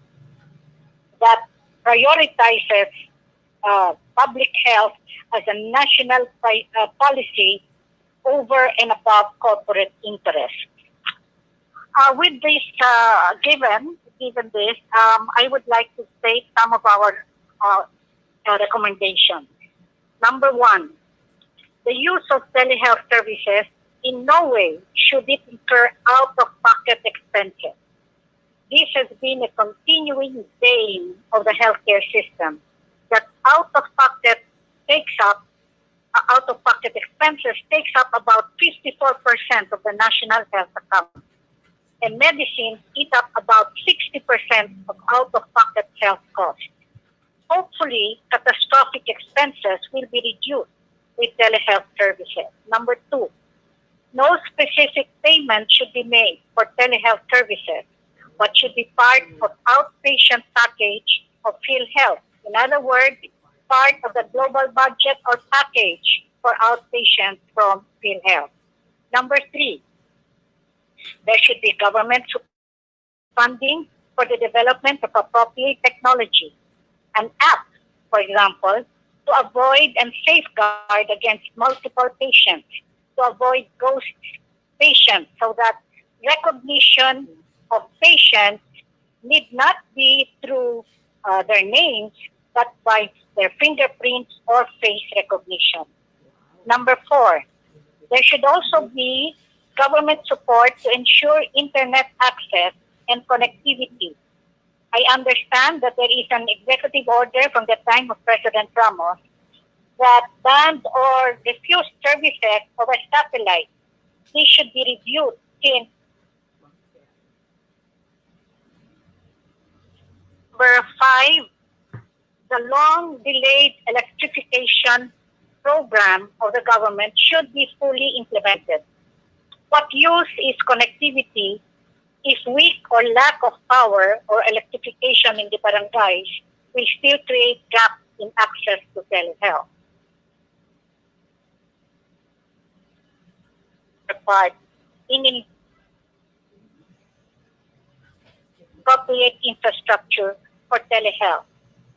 that prioritizes public health as a national policy over and above corporate interests. With this given this, I would like to state some of our recommendations. Number one, the use of telehealth services in no way should it incur out-of-pocket expenses. This has been a continuing bane of the healthcare system, that out-of-pocket expenses takes up about 54% of the national health account, and medicines eat up about 60% of out-of-pocket health costs. Hopefully, catastrophic expenses will be reduced with telehealth services. Number two, no specific payment should be made for telehealth services, but should be part of outpatient package of PhilHealth. In other words, part of the global budget or package for outpatients from PhilHealth. Number three, There should be government funding for the development of appropriate technology, an app, for example, to avoid and safeguard against multiple patients, to avoid ghost patients, so that recognition of patients need not be through their names, but by their fingerprints or face recognition. Number 4, there should also be government support to ensure internet access and connectivity. I understand that there is an executive order from the time of President Ramos that banned or refused services over satellite. This should be reviewed since number 5, the long-delayed electrification program of the government should be fully implemented. What use is connectivity if weak or lack of power or electrification in the barangays will still create gaps in access to telehealth? Part in appropriate infrastructure for telehealth.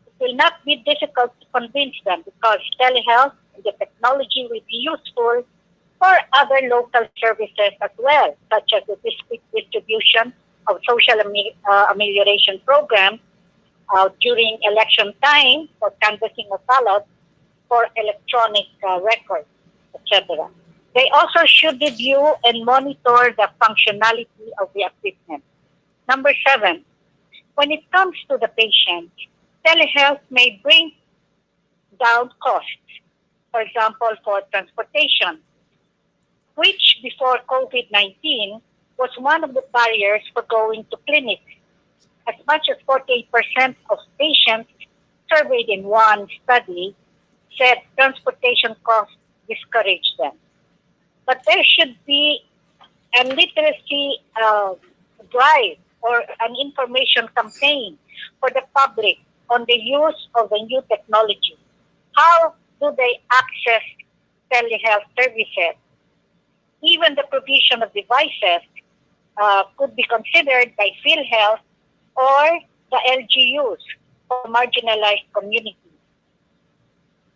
It will not be difficult to convince them because telehealth and the technology will be useful for other local services as well, such as the distribution of social amelioration programs during election time for canvassing of ballots, for electronic records, etc. They also should review and monitor the functionality of the equipment. Number 7, when it comes to the patient, telehealth may bring down costs, for example, for transportation, which before COVID-19 was one of the barriers for going to clinics. As much as 48% of patients surveyed in one study said transportation costs discourage them. But there should be a literacy drive or an information campaign for the public on the use of the new technology. How do they access telehealth services? Even the provision of devices could be considered by PhilHealth or the LGUs for marginalized communities.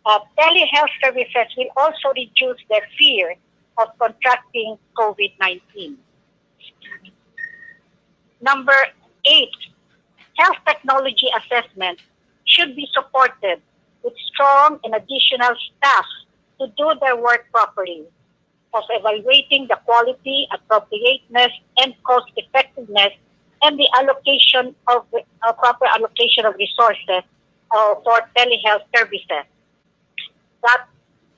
Telehealth services will also reduce their fear of contracting COVID-19. Number 8, health technology assessment should be supported with strong and additional staff to do their work properly, of evaluating the quality, appropriateness, and cost effectiveness, and the allocation of proper allocation of resources for telehealth services.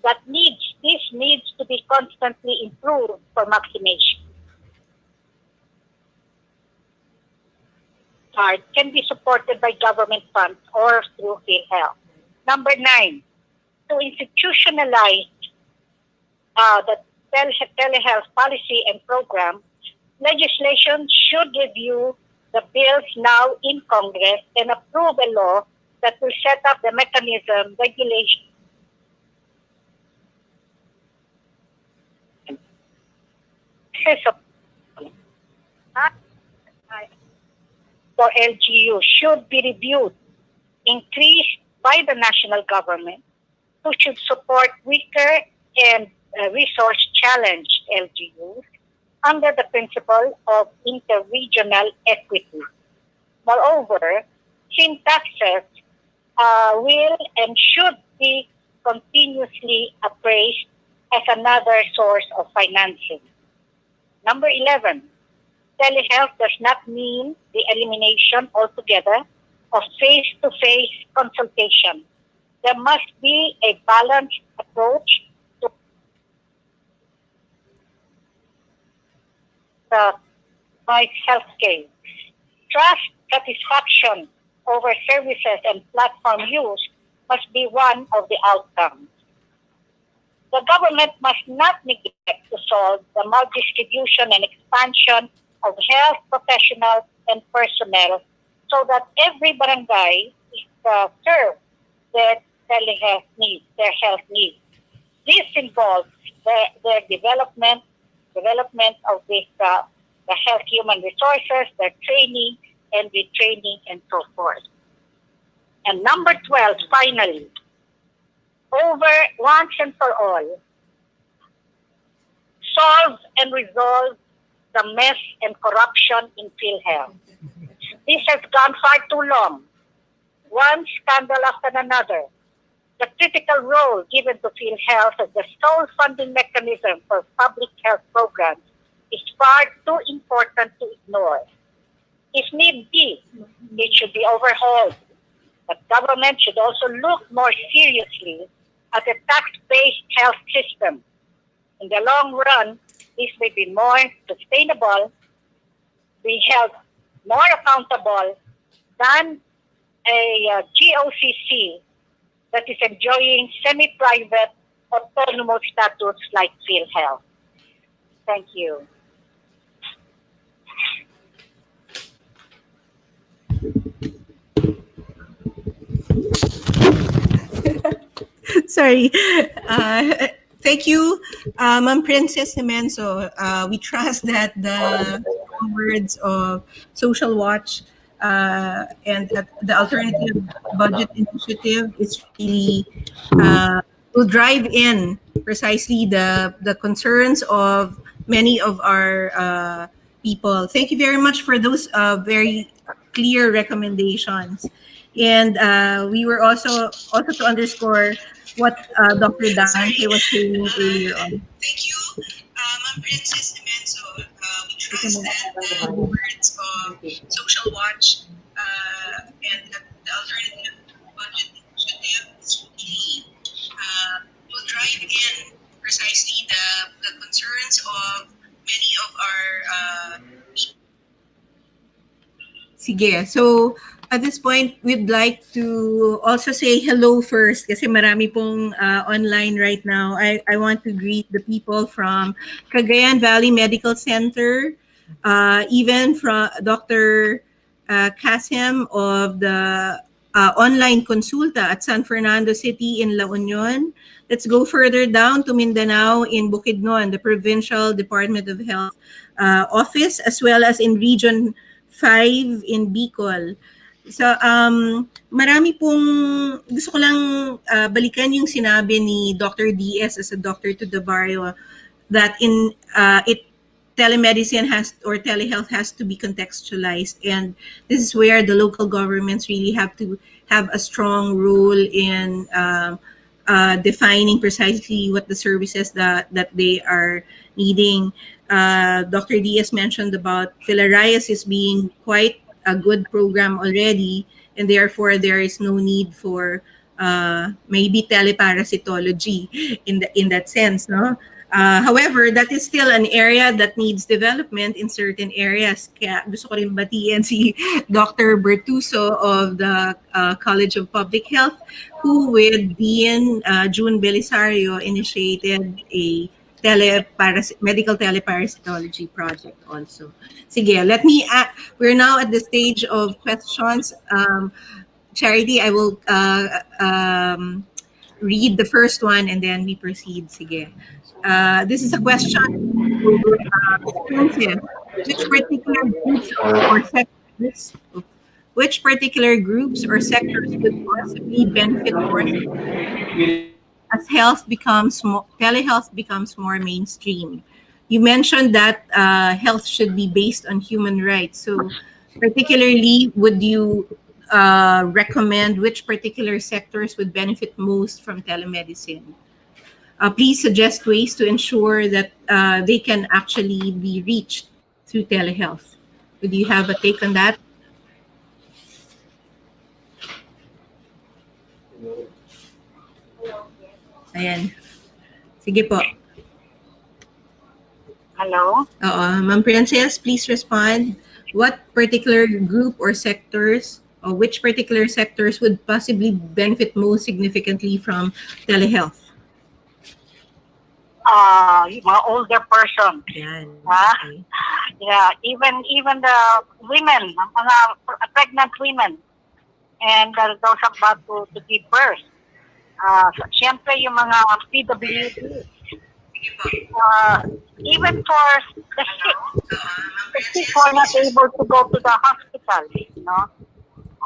This needs to be constantly improved for maximization. Can be supported by government funds or through PhilHealth. Number 9, to institutionalize the telehealth policy and program, legislation should review the bills now in Congress and approve a law that will set up the mechanism, regulation, for LGU should be reviewed, increased by the national government, who should support weaker and resource-challenged LGUs under the principle of interregional equity. Moreover, sin taxes will and should be continuously appraised as another source of financing. Number 11, telehealth does not mean the elimination altogether of face-to-face consultation. There must be a balanced approach to the healthcare. Trust, satisfaction over services and platform use must be one of the outcomes. The government must not neglect to solve the maldistribution and expansion of health professionals and personnel so that every barangay is served their telehealth needs, their health needs. This involves their development of this the health human resources, their training and retraining, and so forth. And number 12, finally, over once and for all, solve and resolve the mess and corruption in PhilHealth. This has gone far too long. One scandal after another. The critical role given to PhilHealth as the sole funding mechanism for public health programs is far too important to ignore. If need be, it should be overhauled. But government should also look more seriously at a tax-based health system. In the long run, this may be more sustainable, be held more accountable than a GOCC that is enjoying semi-private autonomous status like PhilHealth. Thank you. Sorry. Thank you, Ma'am Princess Jimenso. We trust that the words of Social Watch and the Alternative Budget Initiative is really will drive in precisely the concerns of many of our people. Thank you very much for those very clear recommendations. And we were also to underscore what Dr. Dante was saying earlier on. Thank you, Ma'am Princess Jimenso. We trust that the words of Social Watch and the Alternative Budget Initiative is really will drive in precisely the concerns of many of our Sige. So, at this point, we'd like to also say hello first kasi marami pong online right now. I want to greet the people from Cagayan Valley Medical Center, even from Dr. Kasim of the online consulta at San Fernando City in La Union. Let's go further down to Mindanao in Bukidnon, the Provincial Department of Health office, as well as in Region 5 in Bicol. So, marami pong, gusto ko lang balikan yung sinabi ni Dr. DS as a doctor to the barrio that telemedicine or telehealth has to be contextualized, and this is where the local governments really have to have a strong role in defining precisely what the services that they are needing. Dr. Diaz mentioned about filariasis being quite a good program already, and therefore there is no need for maybe teleparasitology in that sense, no? However, that is still an area that needs development in certain areas. Kaya gusto ko rin batiin si Dr. Bertuso of the College of Public Health, who with Dean June Belisario initiated a medical teleparasitology project also. Sige, we're now at the stage of questions. Charity, I will read the first one and then we proceed. Sige. This is a question which particular groups or sectors would possibly benefit more as telehealth becomes more mainstream? You mentioned that health should be based on human rights. So particularly, would you recommend which particular sectors would benefit most from telemedicine? Please suggest ways to ensure that they can actually be reached through telehealth. Would you have a take on that? Ayan. Sige po. Hello? Ma'am Princess, please respond. What particular group or sectors, or which particular sectors would possibly benefit most significantly from telehealth? Mga older person. Yan. Okay. Yeah, even the women, mga pregnant women, and those about to give birth. Siyempre yung mga PWD. Even for the sick. sick who are not able to go to the hospital,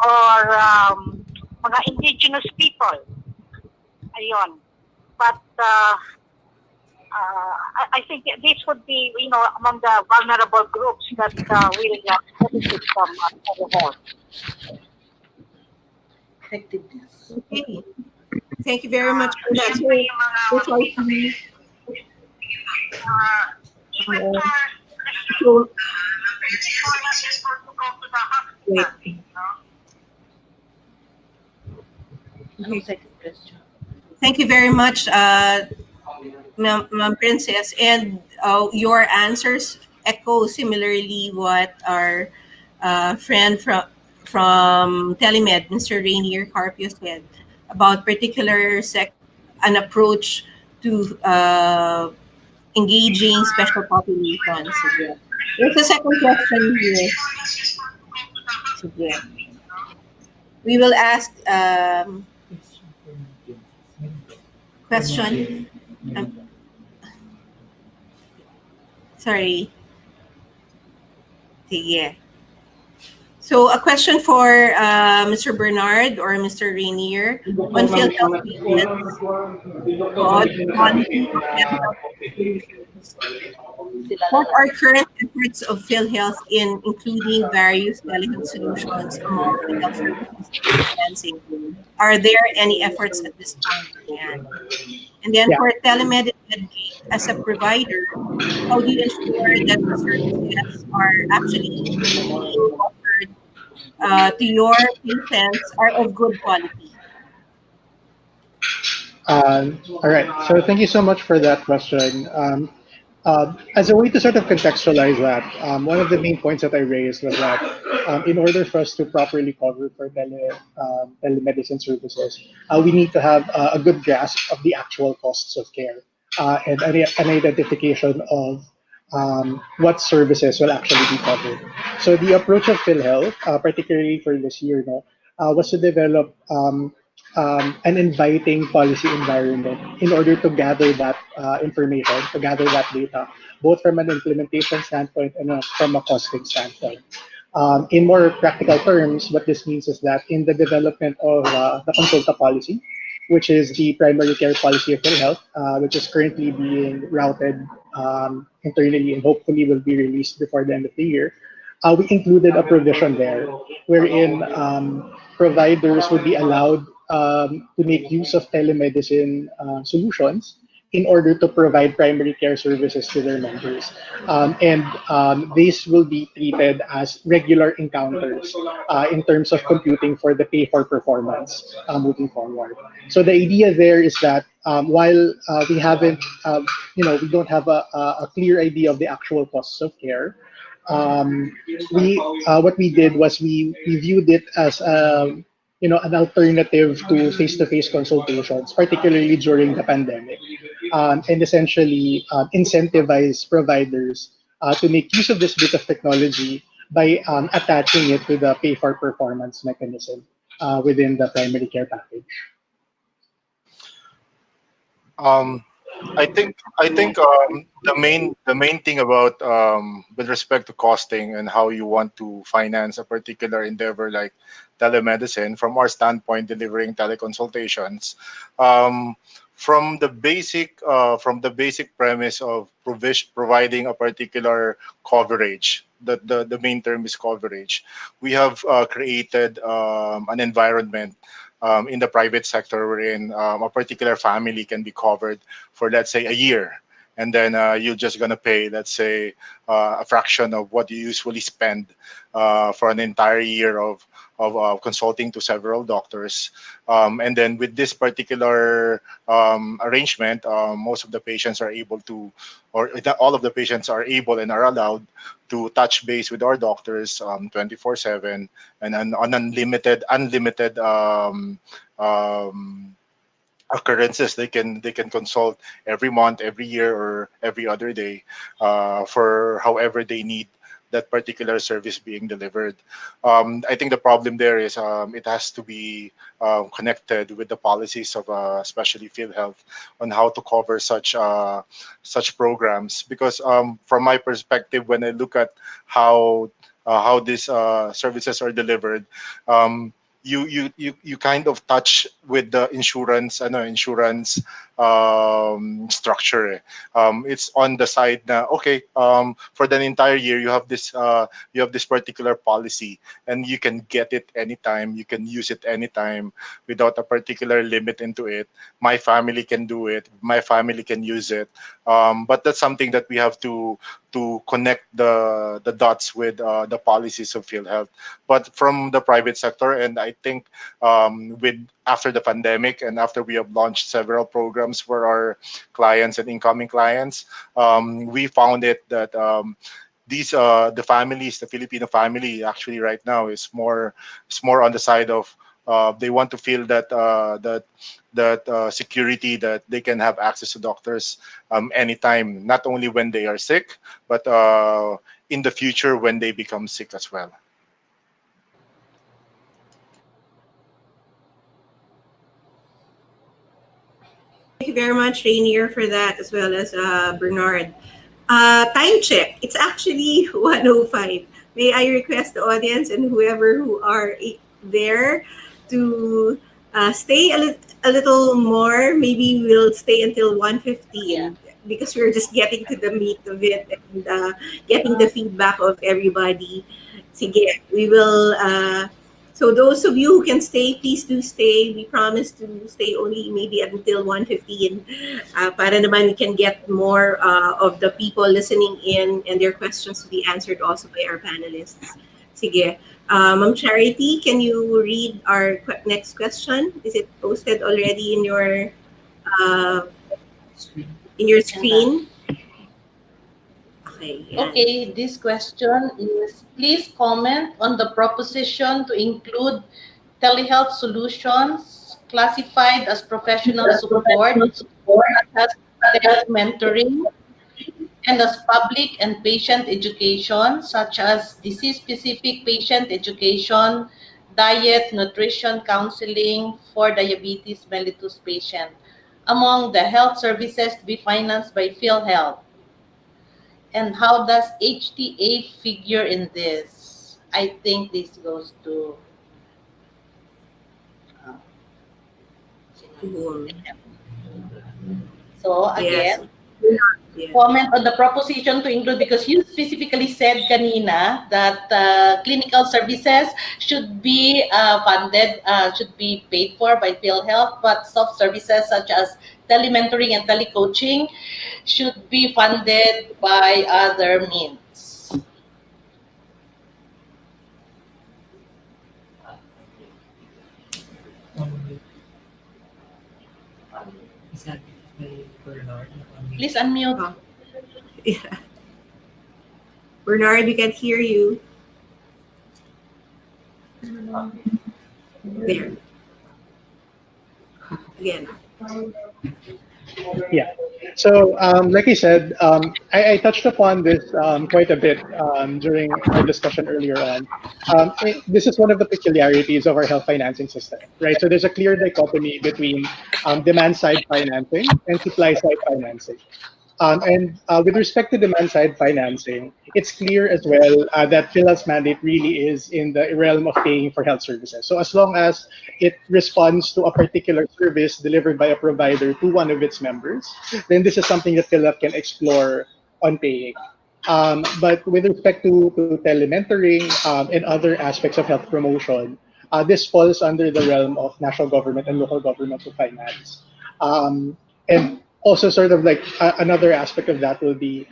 or mga indigenous people. Ayun. But I think this would be, among the vulnerable groups that will benefit from telehealth. Effectiveness. Okay. Thank you very much for that. So, so, wait. Anong second question? Thank you very much, Ma'am Princess. And your answers echo similarly what our friend from Telemed, Mr. Rainier Carpio, said about an approach to engaging special populations. Sige. There's a second question here. Sige. We will ask question. Sorry. Sige. So a question for Mr. Bernard or Mr. Rainier on PhilHealth payments. On quality of medical solutions. What are current efforts of PhilHealth in including various telehealth solutions among the health services dispensing? Are there any efforts at this point? And then Yeah. for Telemed and Medgate, as a provider, how do you ensure that the services are actually being offered to your patients are of good quality? All right. So thank you so much for that question. As a way to sort of contextualize that, one of the main points that I raised was that in order for us to properly cover for telemedicine services, we need to have a good grasp of the actual costs of care and an identification of what services will actually be covered. So the approach of PhilHealth, particularly for this year, no, was to develop an inviting policy environment in order to gather that information, to gather that data, both from an implementation standpoint and from a costing standpoint. In more practical terms, what this means is that in the development of the consulta policy, which is the primary care policy of PhilHealth, which is currently being routed internally and hopefully will be released before the end of the year, we included a provision there wherein providers would be allowed to make use of telemedicine solutions in order to provide primary care services to their members. These will be treated as regular encounters in terms of computing for the pay for performance moving forward. So the idea there is that while we haven't, we don't have a clear idea of the actual costs of care, we what we did was we viewed it as an alternative to face-to-face consultations, particularly during the pandemic, and essentially incentivize providers to make use of this bit of technology by attaching it to the pay-for-performance mechanism within the primary care package. I think the main thing about with respect to costing and how you want to finance a particular endeavor like telemedicine from our standpoint delivering teleconsultations, from the basic premise of providing a particular coverage, the main term is coverage. We have created an environment in the private sector wherein a particular family can be covered for, let's say, a year. And then you're just going to pay, let's say, a fraction of what you usually spend for an entire year of consulting to several doctors. And then with this particular arrangement, most of the patients are able to, or all of the patients are able and are allowed to touch base with our doctors 24/7 and on unlimited occurrences. They can consult every month, every year, or every other day for however they need that particular service being delivered. I think the problem there is it has to be connected with the policies of especially PhilHealth on how to cover such programs. Because from my perspective, when I look at how these services are delivered, um, you kind of touch with the insurance structure. It's on the side na okay, for the entire year you have this particular policy, and you can get it anytime, you can use it anytime without a particular limit into it. My family can do it, my family can use it. But that's something that we have to connect the dots with the policies of PhilHealth. But from the private sector, and I think with after the pandemic and after we have launched several programs for our clients and incoming clients, we found it that these the families, the Filipino family, actually right now is more on the side of they want to feel that security that they can have access to doctors anytime, not only when they are sick, but in the future when they become sick as well. Thank you very much, Rainier, for that, as well as Bernard. Time check. It's actually 1:05. May I request the audience and whoever who are there to stay a little more. Maybe we'll stay until Yeah. 1:15 because we're just getting to the meat of it and getting the feedback of everybody. Sige, we will. So those of you who can stay, please do stay. We promise to stay only maybe until 1:15. Para naman we can get more of the people listening in and their questions to be answered also by our panelists. Sige. Ma'am Charity, can you read our next question? Is it posted already uh, in your screen? Okay. Yan. Okay, this question is, please comment on the proposition to include telehealth solutions classified as professional support, such as tech mentoring, and as public and patient education, such as disease-specific patient education, diet, nutrition counseling for diabetes mellitus patient, among the health services to be financed by PhilHealth. And how does HTA figure in this? I think this goes to uh, Cool. so Yes. again, Yeah. comment on the proposition to include, because you specifically said kanina that clinical services should be funded, should be paid for by PhilHealth, but soft services such as telementoring and telecoaching should be funded by other means. Please unmute. Oh, yeah. Bernard, we can hear you. There. Again. Yeah. So, like I said, I touched upon this quite a bit during our discussion earlier on. This is one of the peculiarities of our health financing system, right? So there's a clear dichotomy between demand side financing and supply side financing. And with respect to demand side financing, it's clear as well that PhilHealth's mandate really is in the realm of paying for health services. So as long as it responds to a particular service delivered by a provider to one of its members, then this is something that PhilHealth can explore on paying. But with respect to telementoring and other aspects of health promotion, this falls under the realm of national government and local government to finance. And also, sort of like another aspect of that will be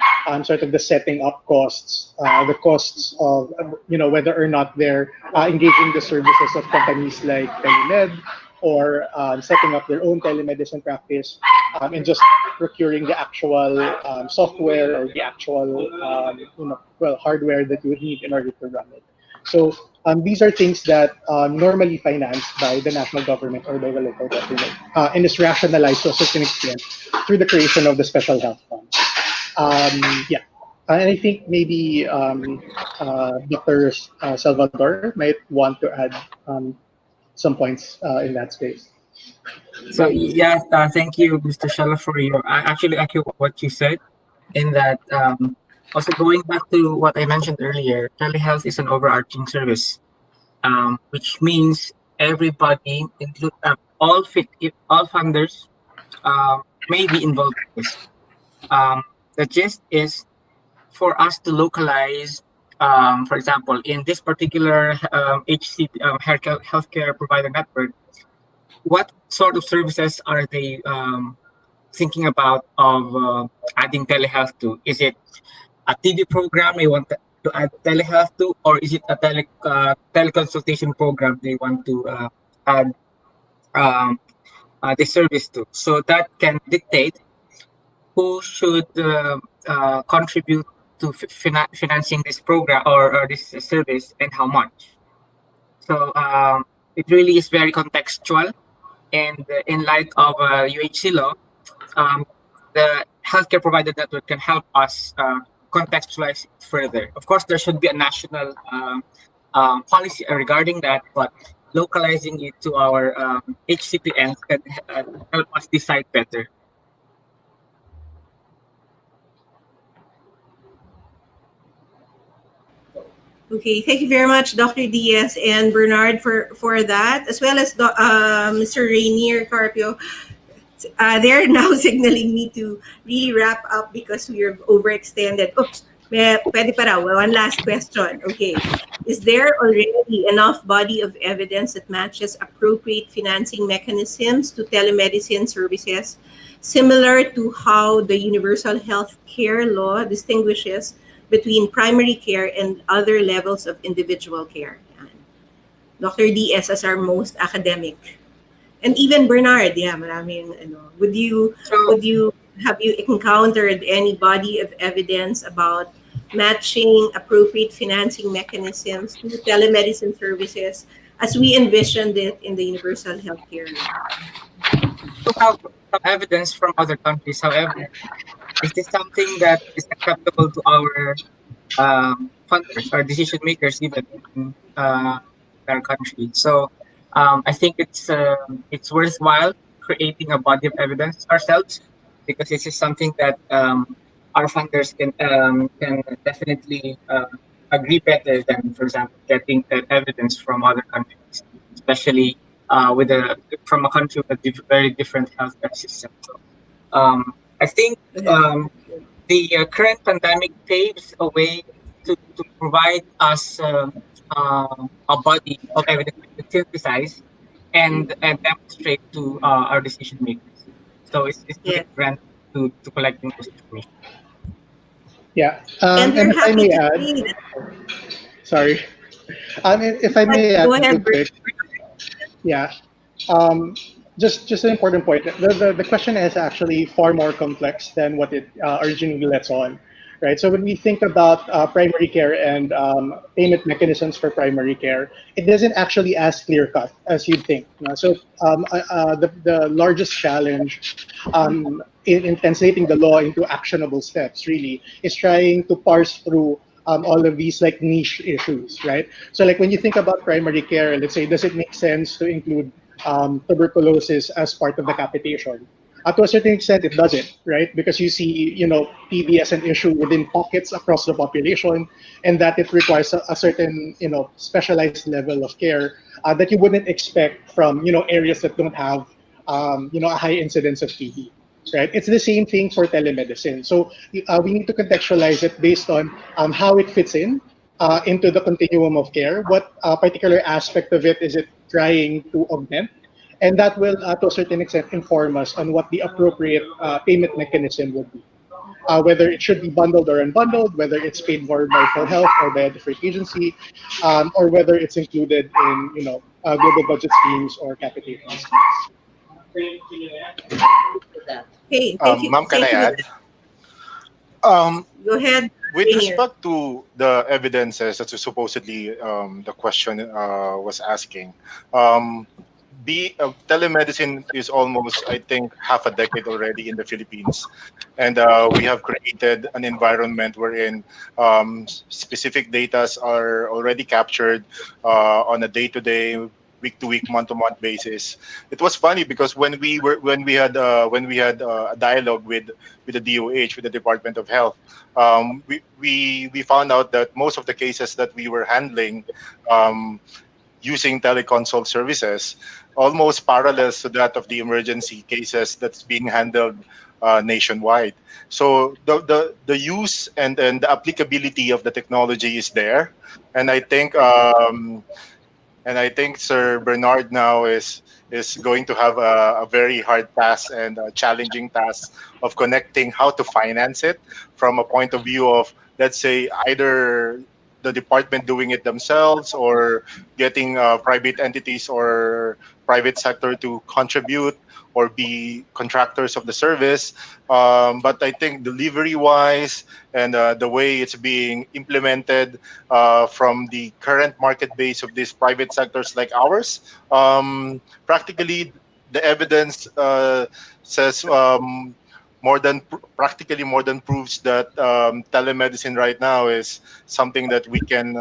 sort of the setting up costs, the costs of whether or not they're engaging the services of companies like Telemed or setting up their own telemedicine practice and just procuring the actual software or the actual hardware that you would need in order to run it. So these are things that normally financed by the national government or by the local government and is rationalized to a certain extent through the creation of the special health fund. Yeah. And I think maybe Dr. Salvador might want to add some points in that space. So yeah, thank you, Mr. Shella, for your. I actually echo what you said. In that, also going back to what I mentioned earlier, telehealth is an overarching service, which means everybody, include all funders, may be involved in this. Um, the gist is for us to localize. For example, in this particular HCP healthcare provider network, what sort of services are they thinking about of adding telehealth to? Is it a TV program they want to add telehealth to, or is it a teleconsultation program they want to add um, the service to? So that can dictate who should contribute to financing this program or this service and how much. So it really is very contextual, and in light of UHC law, um, the healthcare provider network can help us contextualize it further. Of course, there should be a national policy regarding that, but localizing it to our HCPNs can help us decide better. Okay, thank you very much, Dr. Diaz and Bernard, for that, as well as Mr. Rainier Carpio. They're now signaling me to really wrap up because we are overextended. Oops, pwede pa raw. One last question. Okay. Is there already enough body of evidence that matches appropriate financing mechanisms to telemedicine services, similar to how the Universal Health Care Law distinguishes between primary care and other levels of individual care? Yan. Dr. DS as our most academic. And even Bernard, yeah, maraming ano. So Would you have you encountered any body of evidence about matching appropriate financing mechanisms to telemedicine services as we envisioned it in the Universal Healthcare Law? to have some evidence from other countries. However, is this something that is acceptable to our funders or decision makers even in our country? So I think it's worthwhile creating a body of evidence ourselves, because this is something that our funders can definitely agree better than, for example, getting evidence from other countries, especially with a from a country with a very different healthcare system. So I think the current pandemic paves a way to provide us a body of evidence we can synthesize and demonstrate to our decision makers. So it's a Yeah. bit random to collecting those information. Yeah, And and they're if I happy may to add, see that. sorry, if I may add Go real ahead, Bernard. quick, yeah, um, just an important point. The question is actually far more complex than what it originally lets on, right? So when we think about primary care and payment mechanisms for primary care, it doesn't actually as clear cut as you'd think. So the largest challenge in translating the law into actionable steps really is trying to parse through all of these like niche issues, right? So like when you think about primary care, let's say, does it make sense to include tuberculosis as part of the capitation? To a certain extent, it doesn't, right? Because you see, TB as an issue within pockets across the population, and that it requires a certain, specialized level of care that you wouldn't expect from, areas that don't have, a high incidence of TB. Right, it's the same thing for telemedicine. So we need to contextualize it based on how it fits in into the continuum of care. What particular aspect of it is it trying to augment? And that will, to a certain extent, inform us on what the appropriate payment mechanism would be. Whether it should be bundled or unbundled, whether it's paid for by health or by a different agency, or whether it's included in, global budget schemes or capitation schemes. To that. Okay, thank you. Ma'am, can I Thank you for add? that. Um, Go ahead, with Rainier. respect to the evidences that supposedly the question was asking, um, telemedicine is almost, I think, half a decade already in the Philippines, and we have created an environment wherein specific datas are already captured on a day-to-day, week-to-week, month-to-month basis. It was funny because when we had a dialogue with the DOH, with the Department of Health, we found out that most of the cases that we were handling. Using teleconsult services almost parallels to that of the emergency cases that's being handled nationwide. So the use and the applicability of the technology is there, and I think Sir Bernard now is going to have a very hard task and a challenging task of connecting how to finance it from a point of view of, let's say, either the department doing it themselves or getting private entities or private sector to contribute or be contractors of the service. But I think delivery wise and the way it's being implemented from the current market base of these private sectors like ours. Practically, the evidence says practically more than proves that telemedicine right now is something that we can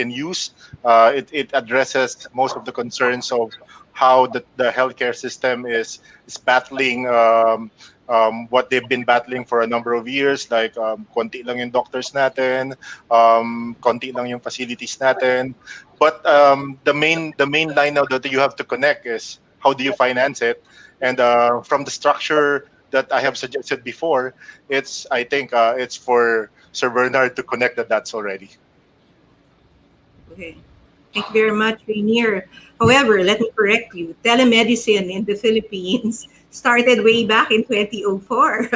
use. It addresses most of the concerns of how the healthcare system is battling what they've been battling for a number of years, like konti lang yung doctors natin, konti lang yung facilities natin. But the main line now that you have to connect is how do you finance it, and from the structure that I have suggested before, I think it's for Sir Bernard to connect the dots already. Okay. Thank you very much, Rainier. However, let me correct you. Telemedicine in the Philippines started way back in 2004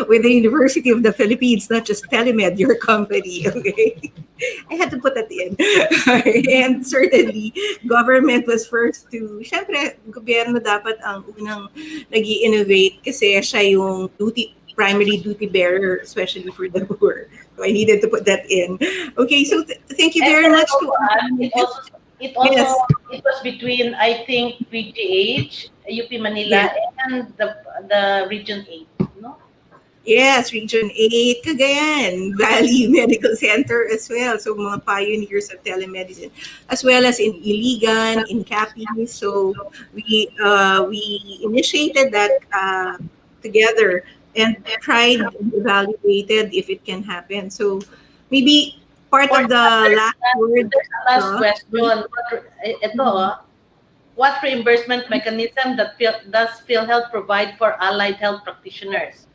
with the University of the Philippines, not just Telemed, your company. Okay, I had to put that in. And certainly, government was first to, syempre, gobyerno dapat ang unang nag-i-innovate kasi siya yung primary duty bearer, especially for the poor. So I needed to put that in. Okay, so thank you very much to it also yes. it was between, I think, PGH, UP Manila, Yeah. and the Region 8, no? Yes, Region 8, Cagayan, Valley Medical Center as well. So mga pioneers of telemedicine, as well as in Iligan, in Capiz. So we initiated that together and tried and evaluated if it can happen. So maybe part For of the last word. there's a last uh, question. What reimbursement mechanism does PhilHealth provide for allied health practitioners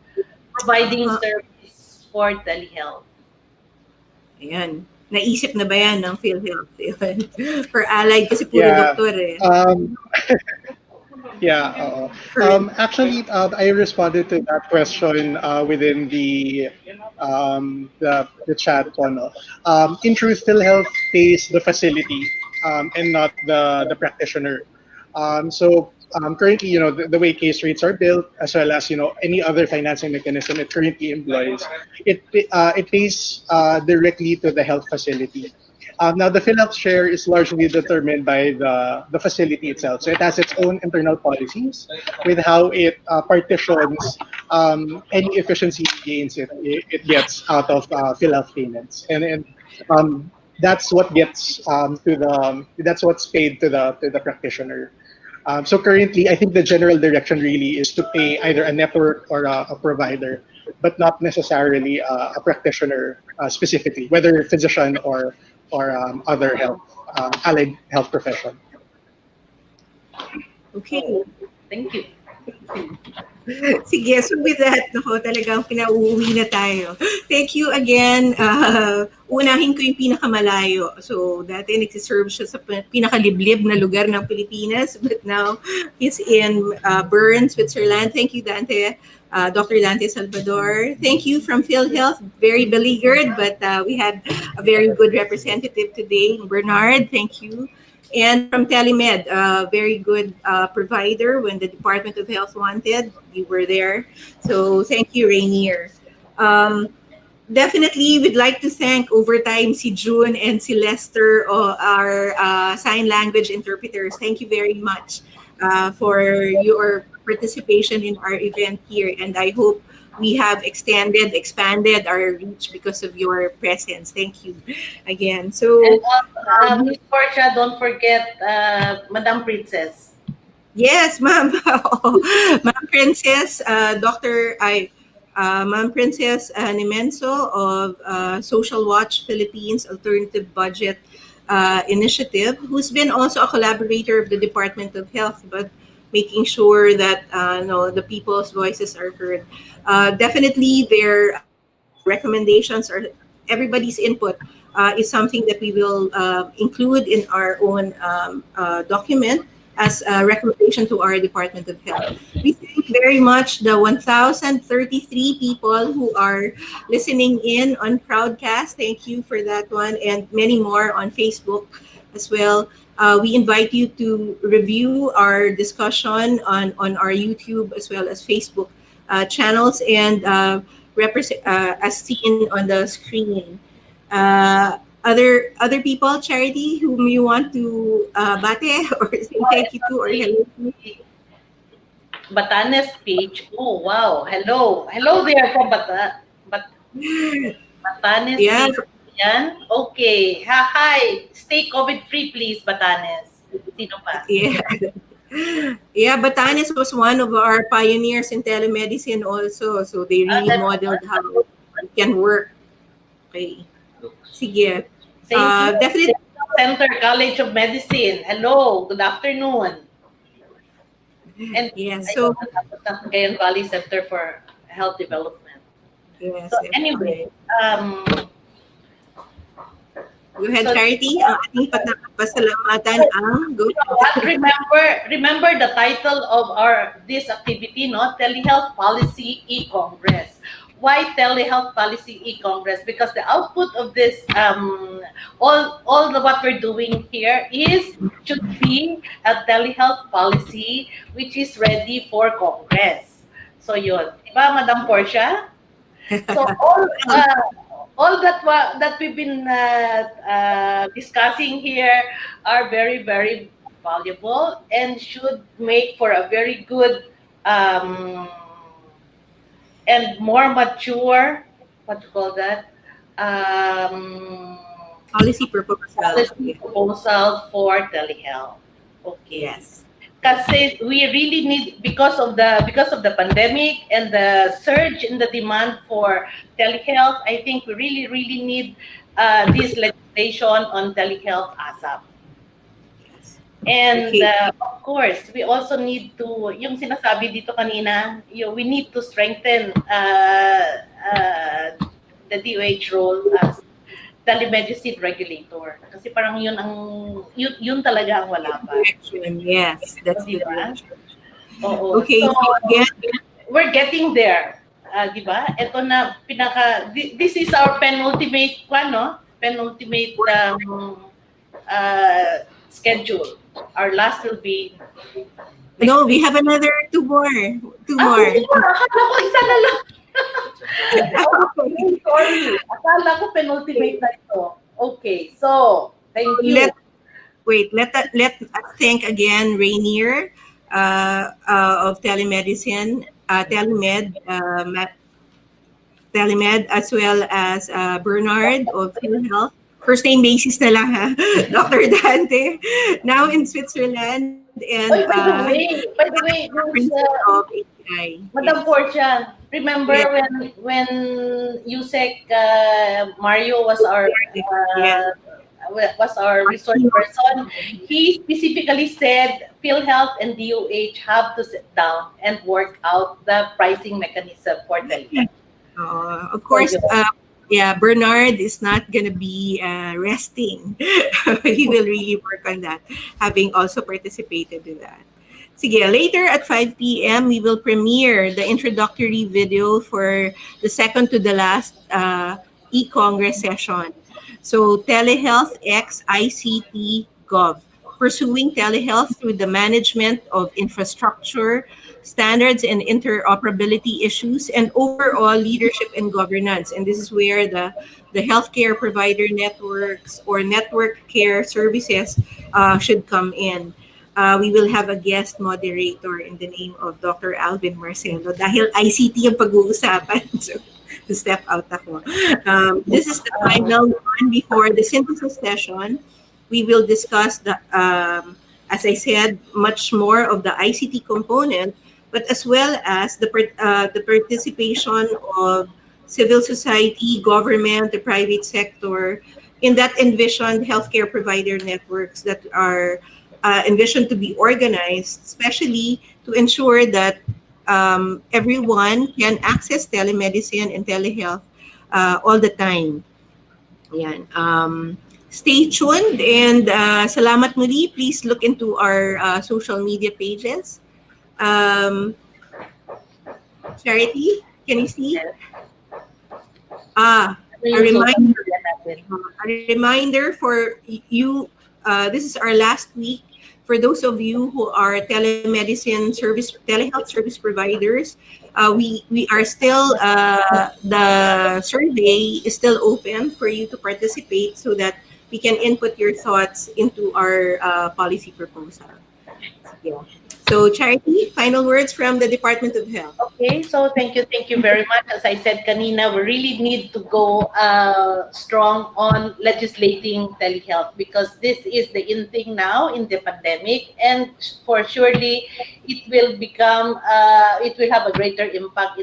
providing uh, service for telehealth? Ayan. Naisip na ba yan ng PhilHealth? For allied kasi puro Yeah. doktor eh. Yeah. Current. Actually, I responded to that question within the chat. No? In truth, PhilHealth pays the facility and not the practitioner. Currently, the way case rates are built, as well as any other financing mechanism it currently employs, it pays directly to the health facility. Now, the PhilHealth share is largely determined by the facility itself. So it has its own internal policies with how it partitions any efficiency gains it gets out of PhilHealth payments, and that's what gets that's what's paid to the practitioner. So currently, I think the general direction really is to pay either a network or a provider, but not necessarily a practitioner specifically, whether physician or other allied health profession. Okay. Thank you. Sige, so with that, talagang pinauuwi na tayo. Thank you again. Unahin ko yung pinakamalayo. So, dati nagsiserve siya sa pinakaliblib na lugar ng Pilipinas, but now he's in Bern, Switzerland. Thank you, Dante. Dr. Dante Salvador. Thank you from PhilHealth. Very beleaguered, but we had a very good representative today, Bernard. Thank you. And from Telemed, a very good provider when the Department of Health wanted. You were there. So thank you, Rainier. Definitely, we'd like to thank overtime si June and si Lester, our sign language interpreters. Thank you very much. for your participation in our event here. And I hope we have expanded our reach because of your presence. Thank you again. And So, Miss Portia, don't forget Madam Princess. yes, ma'am. Ma'am Princess, Ma'am Princess Nimenso of Social Watch Philippines Alternative Budget Initiative, who's been also a collaborator of the Department of Health, but making sure that no, the people's voices are heard. Definitely, their recommendations or everybody's input is something that we will include in our own document as a recommendation to our Department of Health. We thank very much the 1,033 people who are listening in on Crowdcast. Thank you for that one, and many more on Facebook as well. We invite you to review our discussion on our YouTube as well as Facebook channels and as seen on the screen. Other people, Charity, whom you want to bate or say thank you to or hello to? Batanes page. Oh, wow. Hello. Hello there from Batanes Yeah, page. Yan. Okay. Hi. Stay COVID-free, please, Batanes. Sino pa? yeah. Yeah, Batanes was one of our pioneers in telemedicine also. So they really That's modeled how it can work. Okay. Sige. St. Definitely. Center College of Medicine. Hello. Good afternoon. And Yeah, I so, tapos ng Cagayan Valley Center for Health Development. yes, So anyway, go ahead, so Charity. Ang ating pasalamatan ang go. you know what? Remember the title of this activity, no? Telehealth Policy eCongress. Why Telehealth Policy eCongress? Because the output of this, what we're doing here should be a telehealth policy which is ready for Congress. So yun, diba, Madam Portia? So all that we've been discussing here are very, very valuable and should make for a very good and more mature, what you call that, Policy proposal. policy proposal for telehealth. Okay. Yes. Kasi we really need, because of the pandemic and the surge in the demand for telehealth, I think we really need this legislation on telehealth ASAP. Yes. And Okay. of course, we also need to, yung sinasabi dito kanina, we need to strengthen the DOH role as telemedicine regulator. Kasi parang yun talaga ang wala pa. Yes, that's the Diba? direction. Oo. Okay, So, again, we're getting there. Di ba? Ito na, this is our penultimate schedule. Our last will be no, we have another two more. Akala ko isa na lang. Okay, sorry. Akala ko penultimate na ito. Okay, so, thank you. Let us thank again Rainier of telemedicine, Telemed, as well as Bernard of Telehealth. First name basis na lang ha, Dr. Dante, now in Switzerland, and By the way, of API. Madam Portia, remember when Yusek Mario was our resource person, he specifically said PhilHealth and DOH have to sit down and work out the pricing mechanism for telehealth. Of course, Bernard is not going to be resting. He will really work on that, having also participated in that. Sige, later at 5 p.m., we will premiere the introductory video for the second to the last eCongress session. So, Telehealth X ICT Gov, pursuing telehealth through the management of infrastructure, standards and interoperability issues, and overall leadership and governance. And this is where the healthcare provider networks or network care services should come in. we will have a guest moderator in the name of Dr. Alvin Marcelo dahil ICT ang pag-uusapan. So, to step out ako. This is the final one before the synthesis session. We will discuss as I said, much more of the ICT component, but as well as the participation of civil society, government, the private sector in that envisioned healthcare provider networks that are envisioned to be organized, especially to ensure that everyone can access telemedicine and telehealth all the time. Yan. Stay tuned and salamat muli. Please look into our social media pages. Charity, can you see? A reminder. A reminder for you. This is our last week. For those of you who are telehealth service providers, we are still the survey is still open for you to participate so that we can input your thoughts into our policy proposal. Yeah. So, Charity, final words from the Department of Health. Okay, so thank you very much. As I said kanina, we really need to go strong on legislating telehealth because this is the in thing now in the pandemic, and for surely it will become it will have a greater impact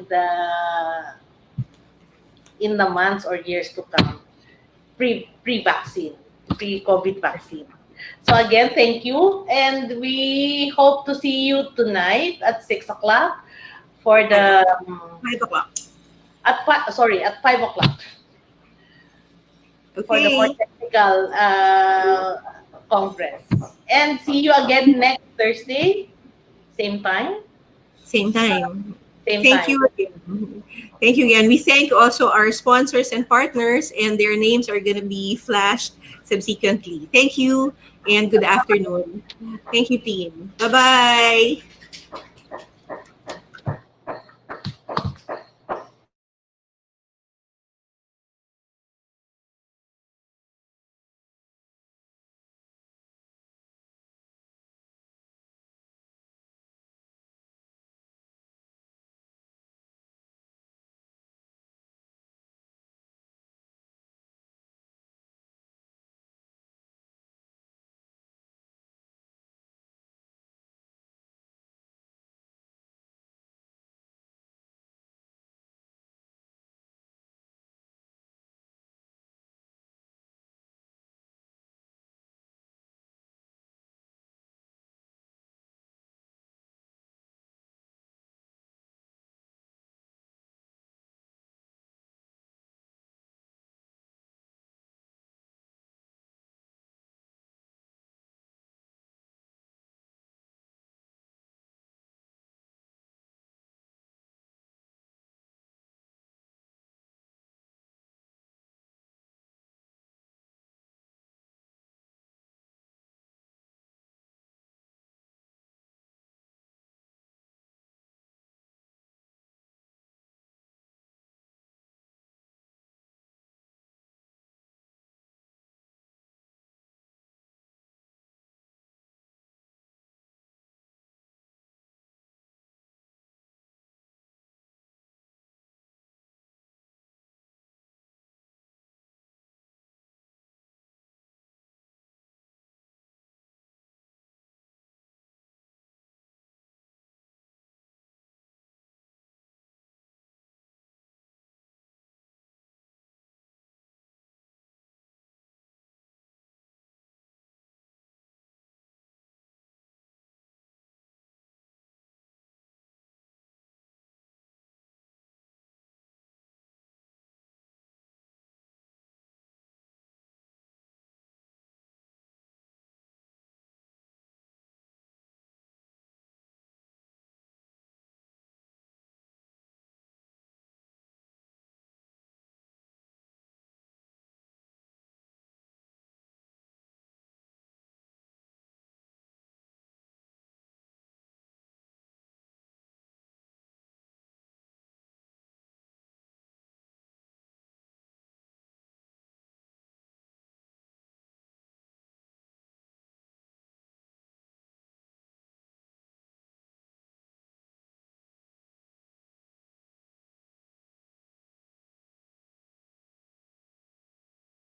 in the months or years to come, pre-vaccine, pre-COVID vaccine. So again, thank you, and we hope to see you tonight at 6 o'clock for the 5 o'clock. at 5 o'clock for the more Okay. technical congress. And see you again next Thursday, same time, Same time. same Thank time. you again. Thank you again. We thank also our sponsors and partners, and their names are going to be flashed subsequently. Thank you and good afternoon. Thank you, team. Bye bye.